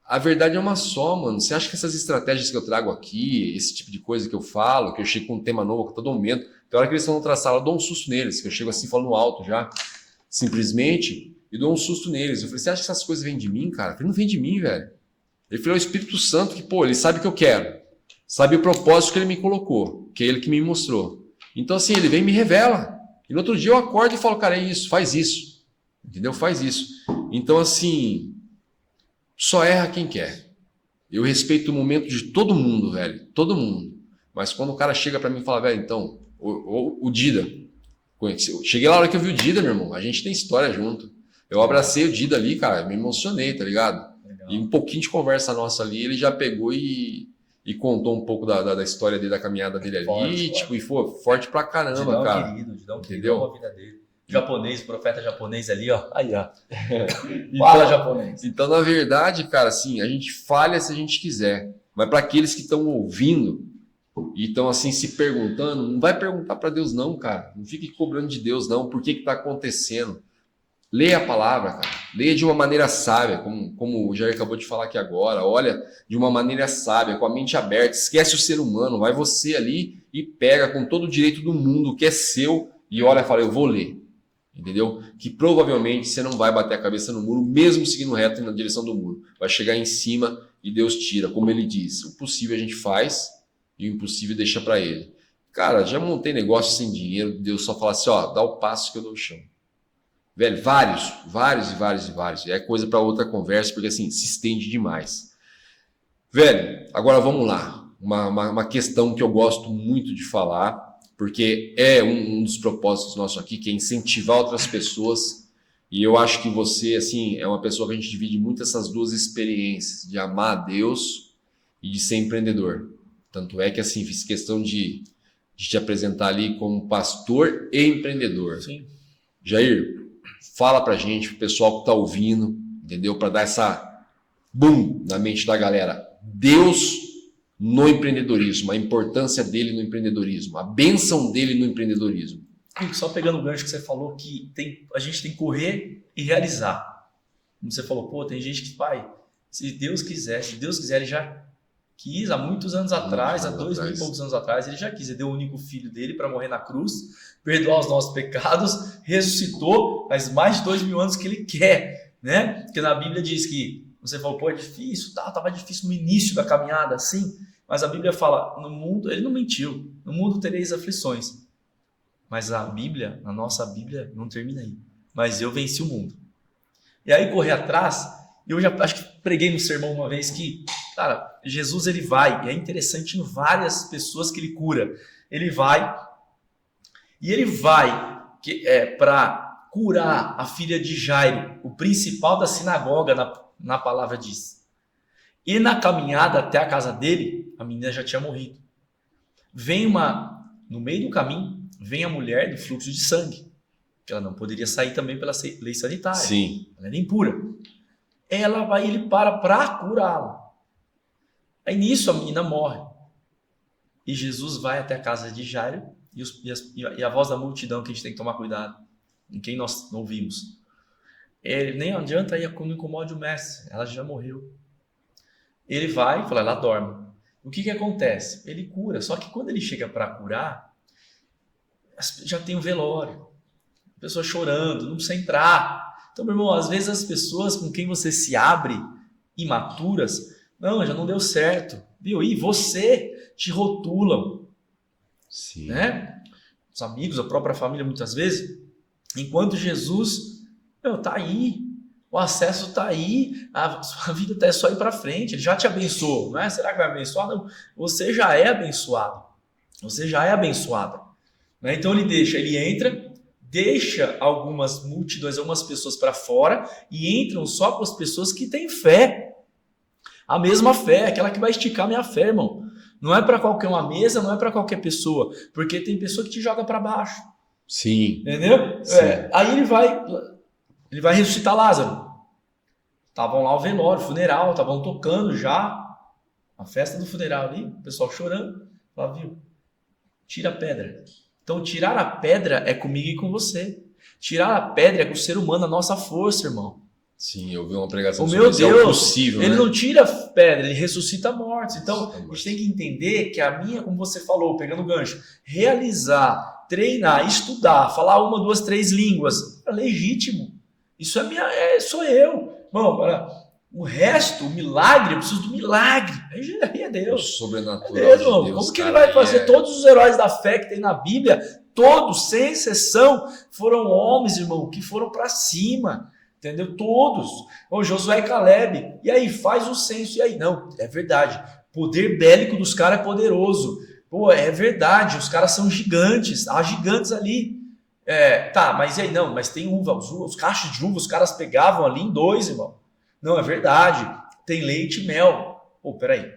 A verdade é uma só, mano. Você acha que essas estratégias que eu trago aqui, esse tipo de coisa que eu falo, que eu chego com um tema novo a todo momento, tem hora que eles estão na outra sala, eu dou um susto neles, que eu chego assim falando alto já, simplesmente, e dou um susto neles. Eu falei, você acha que essas coisas vêm de mim, cara? Eu falei, não vem de mim, velho. Ele falou, é o Espírito Santo que, pô, ele sabe o que eu quero. Sabe o propósito que ele me colocou, que é ele que me mostrou. Então, assim, ele vem e me revela. E no outro dia eu acordo e falo, cara, é isso, faz isso. Entendeu? Faz isso. Então, assim, só erra quem quer. Eu respeito o momento de todo mundo, velho. Todo mundo. Mas quando o cara chega pra mim e fala, velho, então, o Dida. Cheguei lá na hora que eu vi o Dida, meu irmão. A gente tem história junto. Eu abracei o Dida ali, cara, me emocionei, tá ligado? Legal. E um pouquinho de conversa nossa ali, ele já pegou e contou um pouco da história dele, da caminhada dele ali, tipo, e foi forte pra caramba, cara. Didão, entendeu? A vida dele. Japonês, profeta japonês ali, ó. Aí, ó. Fala japonês. Então, na verdade, cara, assim, a gente falha se a gente quiser. Mas para aqueles que estão ouvindo e estão, assim, se perguntando, não vai perguntar para Deus não, cara. Não fique cobrando de Deus não. Por que está acontecendo? Leia a palavra, cara. Leia de uma maneira sábia, como o Jair acabou de falar aqui agora. Olha de uma maneira sábia, com a mente aberta. Esquece o ser humano. Vai você ali e pega com todo o direito do mundo, que é seu, e olha e fala, eu vou ler. Entendeu? Que provavelmente você não vai bater a cabeça no muro, mesmo seguindo reto na direção do muro. Vai chegar em cima e Deus tira, como ele diz. O possível a gente faz e o impossível deixa para ele. Cara, já montei negócio sem dinheiro, Deus só fala assim, ó, dá o passo que eu dou o chão. Velho, vários. É coisa para outra conversa, porque assim, se estende demais. Velho, agora vamos lá. Uma questão que eu gosto muito de falar, porque é um dos propósitos nossos aqui, que é incentivar outras pessoas. E eu acho que você, assim, é uma pessoa que a gente divide muito essas duas experiências, de amar a Deus e de ser empreendedor. Tanto é que, assim, fiz questão de te apresentar ali como pastor e empreendedor. Sim. Jair, fala pra gente, pro pessoal que tá ouvindo, entendeu? Para dar essa boom na mente da galera. Deus no empreendedorismo, a importância dele no empreendedorismo, a bênção dele no empreendedorismo. Só pegando o gancho que você falou, que a gente tem que correr e realizar. Como você falou, pô, tem gente que, pai, se Deus quiser, ele já quis há muitos anos atrás, há 2.000 e poucos anos atrás, ele já quis, ele deu o único filho dele para morrer na cruz, perdoar os nossos pecados, ressuscitou, faz mais de 2.000 anos que ele quer, né? Porque na Bíblia diz que, você falou, pô, é difícil, tava difícil no início da caminhada, assim, mas a Bíblia fala, no mundo, ele não mentiu, no mundo tereis aflições, mas a Bíblia, a nossa Bíblia não termina aí, mas eu venci o mundo. E aí correr atrás, eu já acho que preguei no sermão uma vez que, cara, Jesus ele vai, e é interessante em várias pessoas que ele cura, ele vai para curar a filha de Jairo, o principal da sinagoga, na palavra diz. E na caminhada até a casa dele, a menina já tinha morrido. No meio do caminho, vem a mulher do fluxo de sangue, que ela não poderia sair também pela lei sanitária. Sim. Ela era impura. Ele para curá-la. Aí nisso a menina morre. E Jesus vai até a casa de Jairo e a voz da multidão, que a gente tem que tomar cuidado, em quem nós não ouvimos. Nem adianta ir quando incomode o mestre, ela já morreu. Ele vai e fala, ela dorme. O que acontece? Ele cura, só que quando ele chega para curar, já tem um velório, a pessoa chorando, não precisa entrar. Então, meu irmão, às vezes as pessoas com quem você se abre, imaturas, não, já não deu certo, viu? E você te rotulam. Sim. Né? Os amigos, a própria família, muitas vezes, enquanto Jesus, tá aí, o acesso tá aí, a sua vida é só ir para frente, ele já te abençoou, não é? Será que vai abençoar? Não, você já é abençoado, você já é abençoada. Né? Então ele entra, deixa algumas multidões, algumas pessoas para fora e entram só com as pessoas que têm fé. A mesma fé, aquela que vai esticar minha fé, irmão. Não é para qualquer uma mesa, não é para qualquer pessoa, porque tem pessoa que te joga para baixo. Sim. Entendeu? Sim. Aí ele vai ressuscitar Lázaro. Estavam lá o velório, o funeral, estavam tocando já a festa do funeral ali, o pessoal chorando. Lá, viu? Tira a pedra. Então, tirar a pedra é comigo e com você. Tirar a pedra é com o ser humano, a nossa força, irmão. Sim, eu vi uma pregação O sobre meu isso. Deus, É o possível, ele né? não tira pedra, ele ressuscita mortos. Então, Ressuscita a mortos. gente tem que entender que a minha, como você falou, pegando o gancho, realizar, treinar, estudar, falar 1, 2, 3 línguas, é legítimo. Isso sou eu. Bom, o resto, o milagre, eu preciso do milagre. Aí é O Deus. sobrenatural Deus, de irmão. Deus, Como que ele cara, vai fazer? é- Todos os heróis da fé que tem na Bíblia, todos, sem exceção, foram homens, irmão, que foram para cima. Entendeu? Todos. O Josué e Caleb. E aí, faz o censo. E aí? Não, é verdade. O poder bélico dos caras é poderoso. Pô, é verdade. Os caras são gigantes. Há gigantes ali. Tá, mas e aí? Não, mas tem uva. Os cachos de uva os caras pegavam ali em 2, irmão. Não, é verdade. Tem leite e mel. Pô, peraí.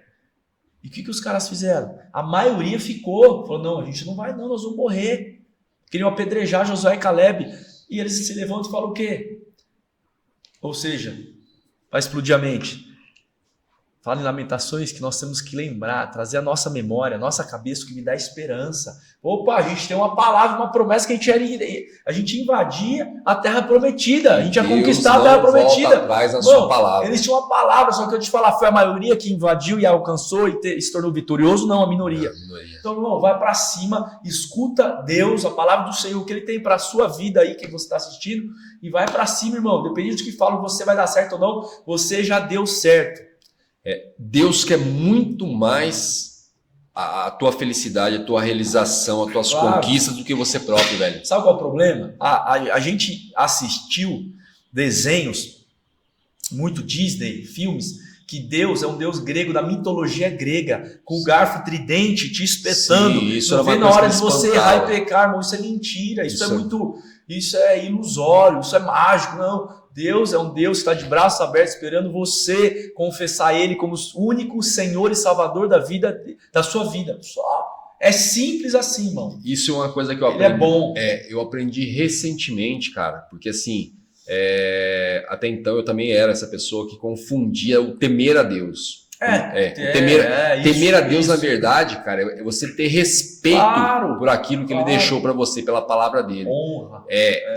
E o que os caras fizeram? A maioria ficou. Falou, não, a gente não vai não, nós vamos morrer. Queriam apedrejar Josué e Caleb. E eles se levantam e falam o quê? Ou seja, vai explodir a mente. Fala em Lamentações que nós temos que lembrar, trazer a nossa memória, a nossa cabeça, o que me dá esperança. Opa, a gente tem uma palavra, uma promessa que a gente invadia a terra prometida, a gente ia conquistar a terra prometida. Volta atrás na sua palavra. Eles tinham uma palavra, só que eu te falar, foi a maioria que invadiu e alcançou e se tornou vitorioso? Não, a minoria. Então, irmão, vai para cima, escuta Deus, a palavra do Senhor, o que Ele tem para a sua vida aí, que você está assistindo, e vai para cima, irmão. Dependendo do que falam, você vai dar certo ou não, você já deu certo. Deus quer muito mais a tua felicidade, a tua realização, as tuas conquistas do que você próprio, velho. Sabe qual é o problema? A gente assistiu desenhos, muito Disney, filmes, que Deus é um Deus grego, da mitologia grega, com o garfo tridente te espetando. Sim, isso não era uma vê na coisa hora que de me você espantava. errar e pecar, irmão. Isso é mentira, isso é ilusório, isso é mágico. Não, Deus é um Deus que está de braços abertos esperando você confessar Ele como o único Senhor e Salvador da sua vida. Só. É simples assim, irmão. Isso é uma coisa que eu Ele aprendi. é bom. Eu aprendi recentemente, cara, porque assim, até então eu também era essa pessoa que confundia o temer a Deus. Temer a Deus, na verdade, cara, é você ter respeito por aquilo que Ele deixou para você, pela palavra dele. Honra.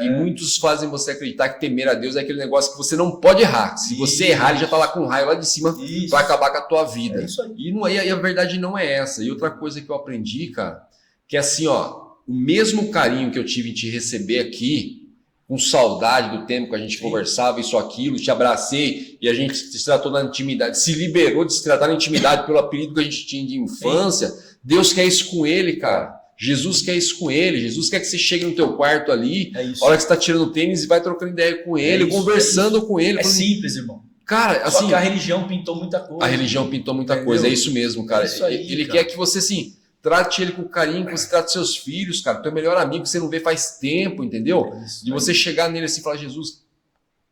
E muitos fazem você acreditar que temer a Deus é aquele negócio que você não pode errar. Se você errar, Ele já tá lá com raio lá de cima para acabar com a tua vida. É isso aí. E a verdade não é essa. E outra coisa que eu aprendi, cara, que é assim, ó, o mesmo carinho que eu tive em te receber aqui, com saudade do tempo que a gente conversava, isso, aquilo, te abracei e a gente se tratou na intimidade, se liberou de se tratar na intimidade pelo apelido que a gente tinha de infância. Deus quer isso com ele, cara. Jesus quer isso com ele. Jesus quer que você chegue no teu quarto ali, a hora que você tá tirando o tênis e vai trocando ideia com ele, conversando com ele. É simples, irmão. Cara, Só assim, que a religião pintou muita coisa. A religião pintou muita coisa, é isso mesmo, cara. Isso aí, ele cara. quer que você, assim, trate ele com carinho, que você trate seus filhos, cara, teu melhor amigo que você não vê faz tempo, entendeu? De você chegar nele assim e falar, Jesus,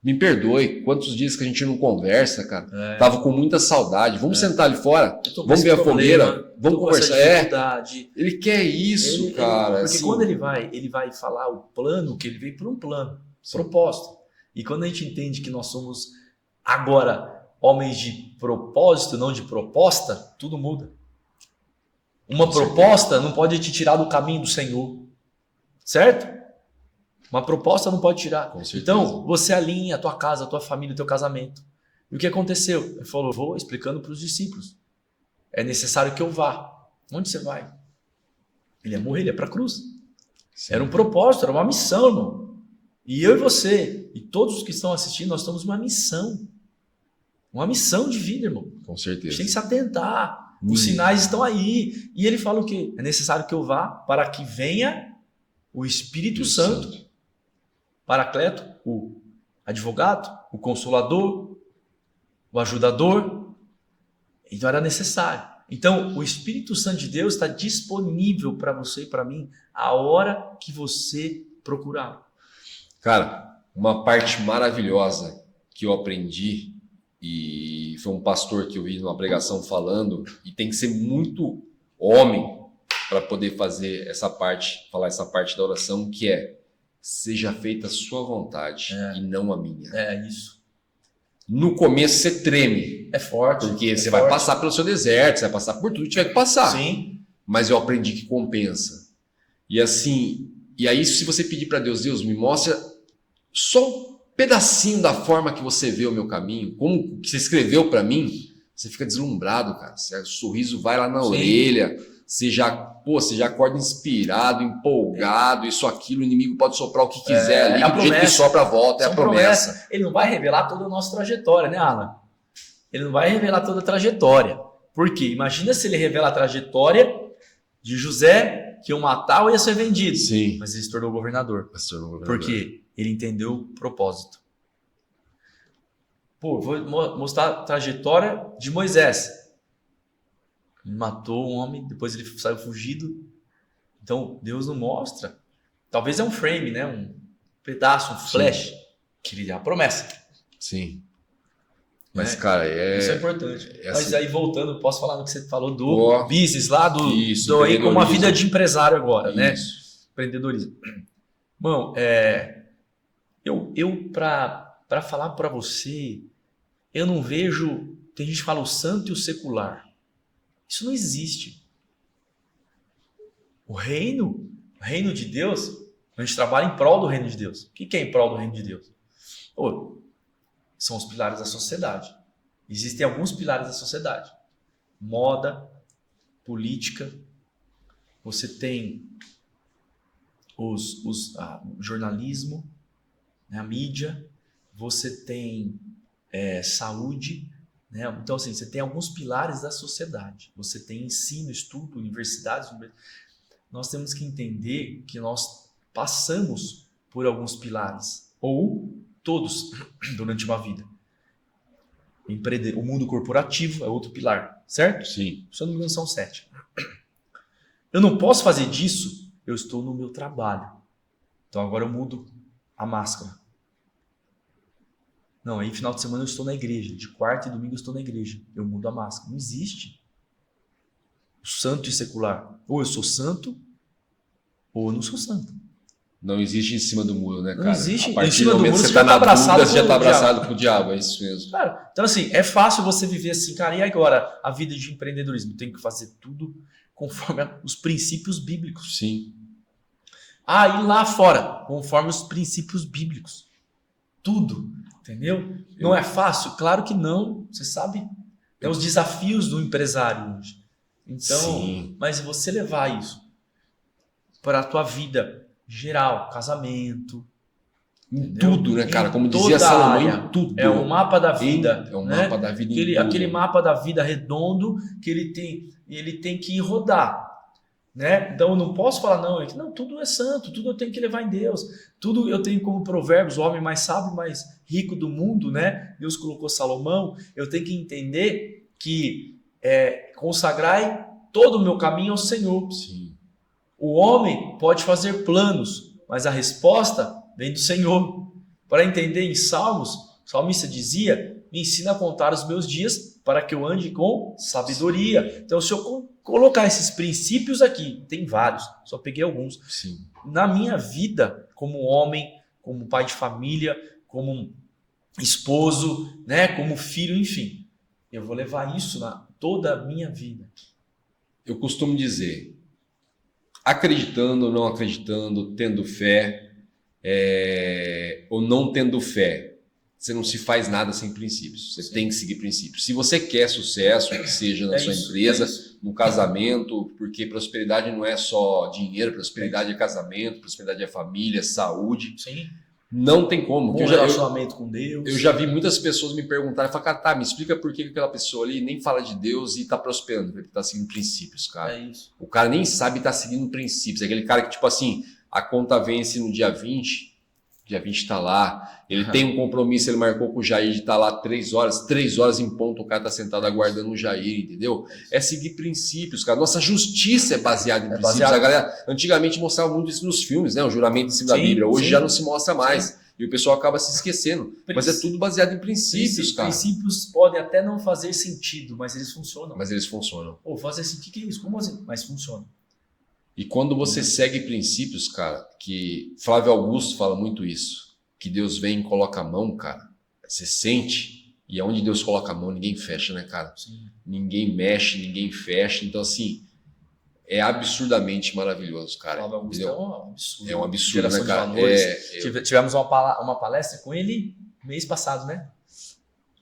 me perdoe, quantos dias que a gente não conversa, cara? Tava com muita saudade, vamos sentar ali fora, vamos ver a fogueira, vamos conversar. Ele quer isso, cara. Porque assim, quando ele vai falar o plano, que ele veio por um plano, proposta. E quando a gente entende que nós somos agora homens de propósito, não de proposta, tudo muda. Uma proposta não pode te tirar do caminho do Senhor. Certo? Uma proposta não pode tirar. Então, você alinha a tua casa, a tua família, o teu casamento. E o que aconteceu? Ele falou, vou explicando para os discípulos. É necessário que eu vá. Onde você vai? Ele ia morrer, ele ia para a cruz. Sim. Era um propósito, era uma missão, irmão. E eu e você, e todos os que estão assistindo, nós estamos numa missão. Uma missão de vida, irmão. Com certeza. A gente tem que se atentar. Os sinais estão aí. E ele fala o quê? É necessário que eu vá para que venha o Espírito Santo. Paracleto, o advogado, o consolador, o ajudador. Então era necessário. Então o Espírito Santo de Deus está disponível para você e para mim a hora que você procurar. Cara, uma parte maravilhosa que eu aprendi, e foi um pastor que eu vi numa pregação falando, e tem que ser muito homem para poder fazer essa parte, falar essa parte da oração, que é: seja feita a sua vontade e não a minha. É isso. No começo você treme. É forte. Porque você vai passar pelo seu deserto, você vai passar por tudo que tiver que passar. Sim. Mas eu aprendi que compensa. E assim, e aí se você pedir para Deus, Deus, me mostra só um pedacinho da forma que você vê o meu caminho, como que você escreveu para mim, você fica deslumbrado, cara. O sorriso vai lá na orelha, você já acorda inspirado, empolgado, isso, aquilo, o inimigo pode soprar o que quiser ali, do jeito que sopra a volta, é a promessa. Ele não vai revelar toda a nossa trajetória, né, Alan? Ele não vai revelar toda a trajetória. Por quê? Imagina se ele revela a trajetória de José, que ia matar ou ia ser vendido. Sim. Mas ele se tornou governador. Por quê? Ele entendeu o propósito. Pô, vou mostrar a trajetória de Moisés. Ele matou um homem, depois ele saiu fugido. Então, Deus não mostra. Talvez é um frame, né? Um pedaço, um flash, que lhe dá a promessa. Sim. Mas, cara, isso é importante. Mas assim, aí, voltando, posso falar no que você falou do business lá, do aí como a vida de empresário agora, né? Empreendedorismo. Bom, eu para falar para você, eu não vejo... Tem gente que fala o santo e o secular. Isso não existe. O reino de Deus, a gente trabalha em prol do reino de Deus. O que é em prol do reino de Deus? São os pilares da sociedade. Existem alguns pilares da sociedade. Moda, política, você tem o jornalismo, né, a mídia, você tem saúde, né? Então, assim, você tem alguns pilares da sociedade. Você tem ensino, estudo, universidades. Nós temos que entender que nós passamos por alguns pilares, ou todos, durante uma vida. O mundo corporativo é outro pilar, certo? Sim. Se eu não me engano, são 7. Eu não posso fazer disso, eu estou no meu trabalho. Então agora eu mudo a máscara. Não, aí final de semana eu estou na igreja. De quarta e domingo eu estou na igreja. Eu mudo a máscara. Não existe o santo e secular. Ou eu sou santo, ou eu não sou santo. Não existe em cima do muro, né, cara? Não existe. A partir em cima do momento que você está na dúvida, você já está abraçado com o diabo. É isso mesmo. Cara, então assim, é fácil você viver assim, cara. E agora, a vida de empreendedorismo? Tem que fazer tudo conforme os princípios bíblicos. Sim. E lá fora, conforme os princípios bíblicos. Tudo, entendeu? Não é fácil? Claro que não. Você sabe, os desafios do empresário hoje. Então, sim. Mas você levar isso para a tua vida geral, casamento, em tudo, né, cara? Como dizia Salomão, em tudo. É o mapa da vida. É o mapa da vida. Aquele mapa da vida redondo que ele tem que rodar. Né? Então eu não posso falar, não, tudo é santo, tudo eu tenho que levar em Deus. Tudo eu tenho como Provérbios, o homem mais sábio, mais rico do mundo, né? Deus colocou Salomão. Eu tenho que entender que consagrai todo o meu caminho ao Senhor. Sim. O homem pode fazer planos, mas a resposta vem do Senhor. Para entender em Salmos, o salmista dizia: me ensina a contar os meus dias para que eu ande com sabedoria. Então, se eu colocar esses princípios aqui, tem vários, só peguei alguns. Sim. Na minha vida, como homem, como pai de família, como esposo, né, como filho, enfim, eu vou levar isso toda a minha vida. Eu costumo dizer, acreditando ou não acreditando, tendo fé ou não tendo fé, você não se faz nada sem princípios. Você tem que seguir princípios. Se você quer sucesso, que seja na sua empresa, no casamento, porque prosperidade não é só dinheiro, prosperidade é casamento, prosperidade é família, saúde. Sim. Não tem como. Bom relacionamento com Deus. Eu já vi muitas pessoas me perguntarem, falar, cara, me explica por que aquela pessoa ali nem fala de Deus e tá prosperando, porque tá seguindo princípios, cara. É isso. O cara nem sabe estar seguindo princípios. É aquele cara que, tipo assim, a conta vence no dia 20, dia 20 tá lá, ele tem um compromisso, ele marcou com o Jair de estar lá 3 horas em ponto, o cara tá sentado aguardando o Jair, entendeu? É seguir princípios, cara. Nossa justiça é baseada em princípios. A galera antigamente mostrava muito isso nos filmes, né? O juramento em cima da Bíblia. Hoje já não se mostra mais. Sim. E o pessoal acaba se esquecendo. Mas é tudo baseado em princípios, cara. Princípios podem até não fazer sentido, mas eles funcionam. Fazer assim, o que é isso? Como assim? Mas funciona. E quando você segue princípios, cara, que Flávio Augusto fala muito isso, que Deus vem e coloca a mão, cara, você sente, e aonde Deus coloca a mão, ninguém fecha, né, cara? Sim. Ninguém mexe, ninguém fecha. Então, assim, é absurdamente maravilhoso, cara. Flávio Augusto entendeu? é um absurdo. É um absurdo, Geração né, de cara? valores. Tivemos uma palestra com ele mês passado, né?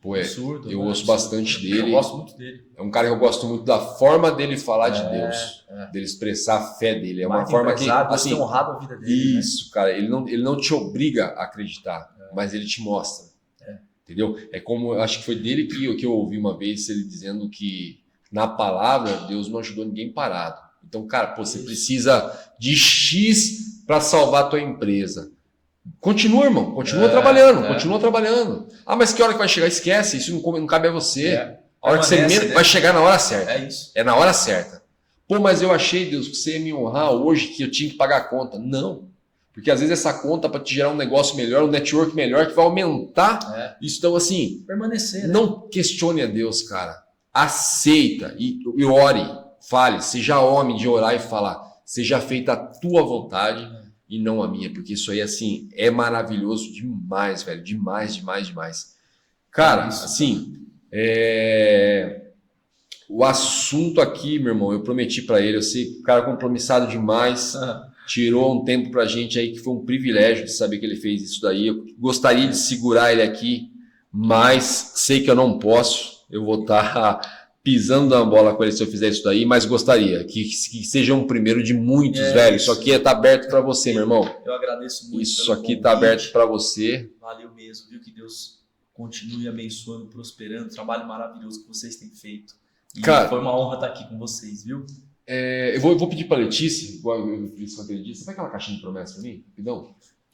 Pô, Absurdo. eu né? ouço Absurdo. bastante dele. Eu gosto muito dele. É um cara que eu gosto muito da forma dele falar de Deus, dele expressar a fé dele. É uma forma que, assim, tem honrado a vida dele. isso, né? Cara, ele não te obriga a acreditar, mas ele te mostra. Entendeu? É como, eu acho que foi dele que eu ouvi uma vez ele dizendo que na palavra Deus não ajudou ninguém parado. Então, cara, pô, você precisa de X para salvar a tua empresa. Continua, irmão. Continua trabalhando. Ah, mas que hora que vai chegar? Esquece. Isso não cabe a você. A hora que você menos vai chegar na hora certa. É isso. É na hora certa. Pô, mas eu achei, Deus, que você ia me honrar hoje, que eu tinha que pagar a conta. Não. Porque às vezes essa conta para te gerar um negócio melhor, um network melhor, que vai aumentar. Isso, então, assim, permanecer. Não questione a Deus, cara. Aceita e ore. Fale. Seja homem de orar e falar. Seja feita a tua vontade e não a minha. Porque isso aí, assim, é maravilhoso demais, velho. Demais. Cara, assim, o assunto aqui, meu irmão, eu prometi para ele. Eu sei que o cara é compromissado demais. Tirou um tempo pra gente aí que foi um privilégio de saber que ele fez isso daí. Eu gostaria de segurar ele aqui, mas sei que eu não posso. Eu vou estar pisando na bola com ele se eu fizer isso daí, mas gostaria que seja um primeiro de muitos, velho. Isso aqui tá aberto para você, meu irmão. Eu agradeço muito. Isso aqui tá aberto para você. Valeu mesmo, viu? Que Deus continue abençoando, prosperando. Trabalho maravilhoso que vocês têm feito. E cara, foi uma honra estar aqui com vocês, viu? Eu vou pedir para a Letícia, igual eu fiz com aquele dia, você vai aquela caixinha de promessa para mim? Rapidão.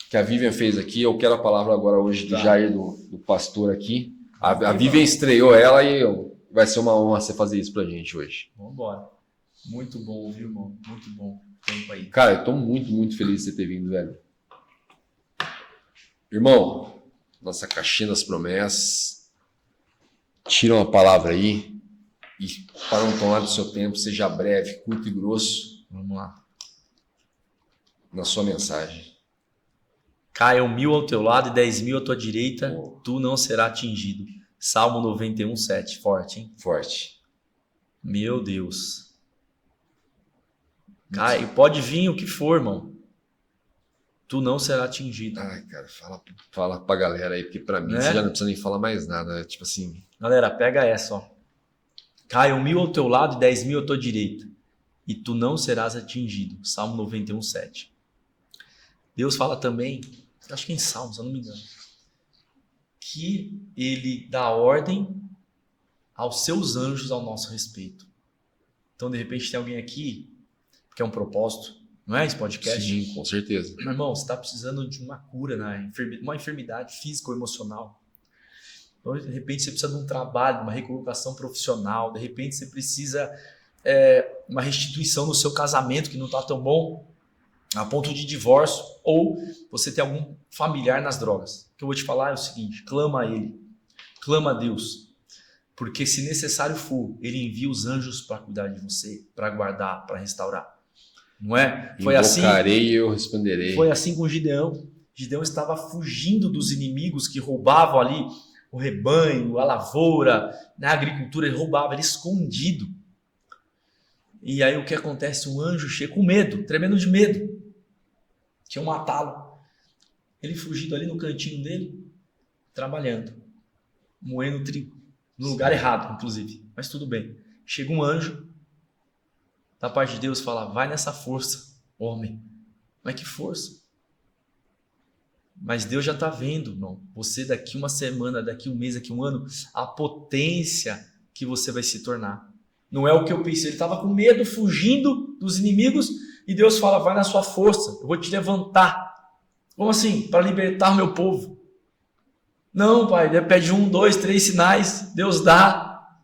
Que a Vivian fez aqui, eu quero a palavra agora hoje do Jair, do pastor aqui. A Vivian estreou ela e vai ser uma honra você fazer isso pra gente hoje. Vamos embora. Muito bom, viu, irmão? Muito bom. Tempo aí. Cara, eu tô muito feliz de você ter vindo, velho. Irmão, nossa caixinha das promessas. Tira uma palavra aí. E para não tomar do seu tempo, seja breve, curto e grosso. Vamos lá. Na sua mensagem. Caiam 1000 ao teu lado e 10.000 à tua direita, tu não será atingido. Salmo 91:7. Forte, hein? Forte. Meu Deus. Cai, pode vir o que for, irmão. Tu não será atingido. Ai, cara, fala pra galera aí, porque pra mim você já não precisa nem falar mais nada. Tipo assim. Galera, pega essa, ó. Caiam 1000 ao teu lado e 10.000 à tua direita, e tu não serás atingido. Salmo 91:7. Deus fala também, acho que em Salmos, eu não me engano, que ele dá ordem aos seus anjos ao nosso respeito. Então, de repente, tem alguém aqui que é um propósito, não é esse podcast? Sim, com certeza. Meu irmão, você está precisando de uma cura, uma enfermidade física ou emocional. Então, de repente, você precisa de um trabalho, uma recolocação profissional. De repente, você precisa uma restituição no seu casamento que não está tão bom, a ponto de divórcio, ou você tem algum familiar nas drogas. O que eu vou te falar é o seguinte: clama a Ele, clama a Deus, porque se necessário for, Ele envia os anjos para cuidar de você, para guardar, para restaurar. Não é? Foi assim. Invocarei e eu responderei. Foi assim com Gideão. Gideão estava fugindo dos inimigos que roubavam ali o rebanho, a lavoura, na agricultura, ele roubava, ele escondido. E aí o que acontece? Um anjo chega com medo, tremendo de medo, que iam matá-lo. Ele fugido ali no cantinho dele, trabalhando, moendo trigo, no lugar errado, inclusive, mas tudo bem. Chega um anjo da parte de Deus e fala: vai nessa força, homem. Mas que força? Mas Deus já está vendo, irmão. Você daqui uma semana, daqui um mês, daqui um ano, a potência que você vai se tornar. Não é o que eu pensei. Ele estava com medo, fugindo dos inimigos, e Deus fala: vai na sua força, eu vou te levantar. Como assim? Para libertar o meu povo. Não, pai, ele pede 1, 2, 3 sinais, Deus dá.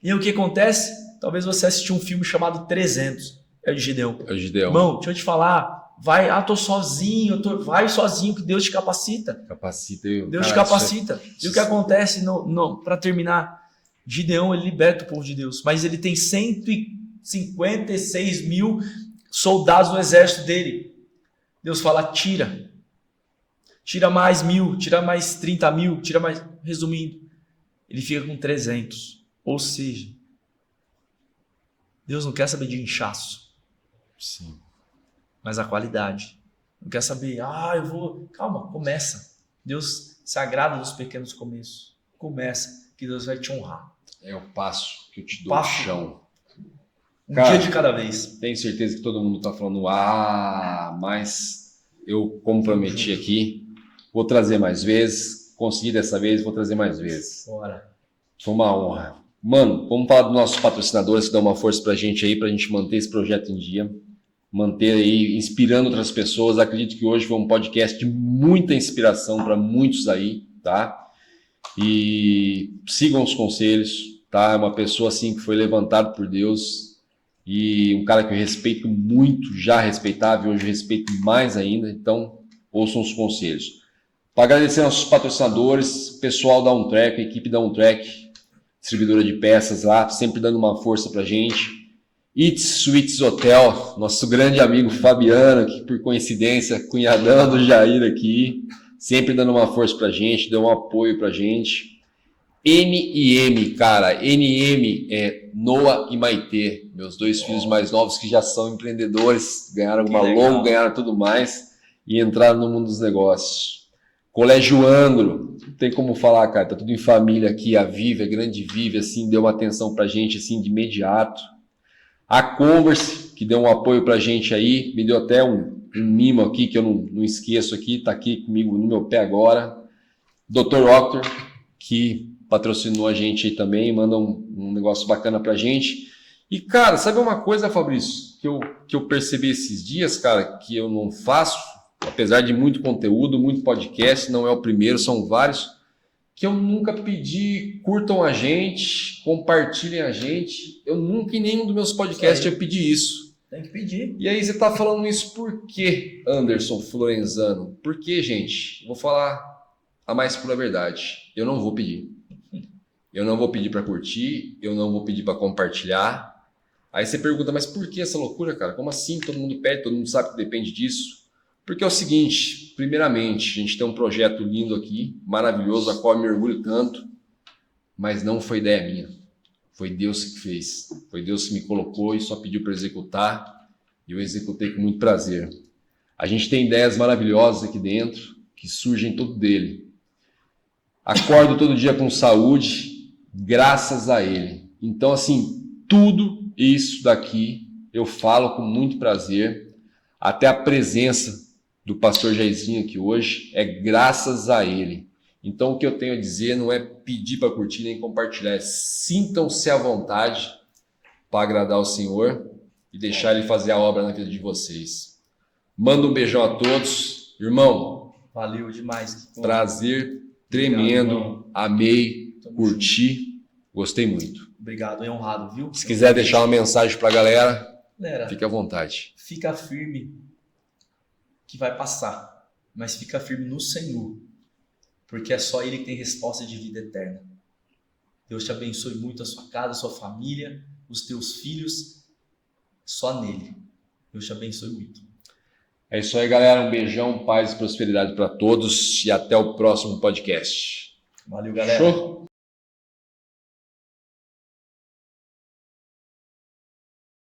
E aí o que acontece? Talvez você assistiu um filme chamado 300. É o de Gideão. É o Gideão. Irmão, deixa eu te falar. Vai, tô sozinho, vai sozinho que Deus te capacita. Deus te capacita. E o que acontece, para terminar, Gideão, ele liberta o povo de Deus, mas ele tem 156.000 soldados no exército dele. Deus fala: tira mais 1.000, tira mais 30.000, tira mais... Resumindo, ele fica com 300. Ou seja, Deus não quer saber de inchaço. Sim. Mas a qualidade. Não quer saber, eu vou... Calma, começa. Deus se agrada dos pequenos começos. Começa, que Deus vai te honrar. É o passo que eu te dou o chão. Cara, dia de cada vez. Tenho certeza que todo mundo tá falando, mas eu, como prometi aqui, vou trazer mais vezes. Consegui dessa vez, vou trazer mais vezes. Bora. Foi uma honra. Mano, vamos falar dos nossos patrocinadores que dão uma força pra gente manter esse projeto em dia. Manter aí, inspirando outras pessoas. Acredito que hoje foi um podcast de muita inspiração para muitos aí, tá? E sigam os conselhos, tá? É uma pessoa assim que foi levantado por Deus e um cara que eu respeito muito, já respeitava e hoje respeito mais ainda, então ouçam os conselhos. Para agradecer aos patrocinadores, pessoal da OnTrack, a equipe da OnTrack, distribuidora de peças lá, sempre dando uma força pra gente. It's Suites Hotel, nosso grande amigo Fabiano, que por coincidência, cunhadão do Jair aqui, sempre dando uma força pra gente, dando um apoio pra gente. NM, cara, NM é Noah e Maitê, meus dois filhos mais novos que já são empreendedores, ganharam uma logo, ganharam tudo mais e entraram no mundo dos negócios. Colégio Anglo, não tem como falar, cara, tá tudo em família aqui, a Vive, a grande Vive, assim, deu uma atenção pra gente, assim, de imediato. A Converse, que deu um apoio pra gente aí, me deu até um mimo aqui, que eu não esqueço aqui, tá aqui comigo no meu pé agora. Dr. Octor, que patrocinou a gente aí também, manda um negócio bacana pra gente. E, cara, sabe uma coisa, Fabrício, que eu percebi esses dias, cara, que eu não faço, apesar de muito conteúdo, muito podcast, não é o primeiro, são vários, que eu nunca pedi, curtam a gente, compartilhem a gente. Eu nunca em nenhum dos meus podcasts eu pedi isso. Tem que pedir. E aí você tá falando isso por quê, Anderson Florenzano? Por quê, gente? Vou falar a mais pura verdade. Eu não vou pedir. Eu não vou pedir para curtir, eu não vou pedir para compartilhar. Aí você pergunta, mas por que essa loucura, cara? Como assim? Todo mundo pede, todo mundo sabe que depende disso. Porque é o seguinte, primeiramente, a gente tem um projeto lindo aqui, maravilhoso, a qual eu me orgulho tanto, mas não foi ideia minha. Foi Deus que fez. Foi Deus que me colocou e só pediu para executar, e eu executei com muito prazer. A gente tem ideias maravilhosas aqui dentro, que surgem todo dele. Acordo todo dia com saúde, graças a ele. Então, assim, tudo isso daqui eu falo com muito prazer, até a presença do pastor Jairzinho aqui hoje, é graças a ele. Então o que eu tenho a dizer não é pedir para curtir nem compartilhar, é sintam-se à vontade para agradar o Senhor e deixar ele fazer a obra na vida de vocês. Manda um beijão a todos. Irmão, valeu demais. Prazer tremendo, obrigado, amei, curti, gostei muito. Obrigado, é honrado, viu? Se quiser deixar uma mensagem para a galera, fique à vontade. Fica firme que vai passar, mas fica firme no Senhor, porque é só Ele que tem resposta de vida eterna. Deus te abençoe muito, a sua casa, a sua família, os teus filhos, só nele. Deus te abençoe muito. É isso aí, galera. Um beijão, paz e prosperidade para todos e até o próximo podcast. Valeu, galera. Show?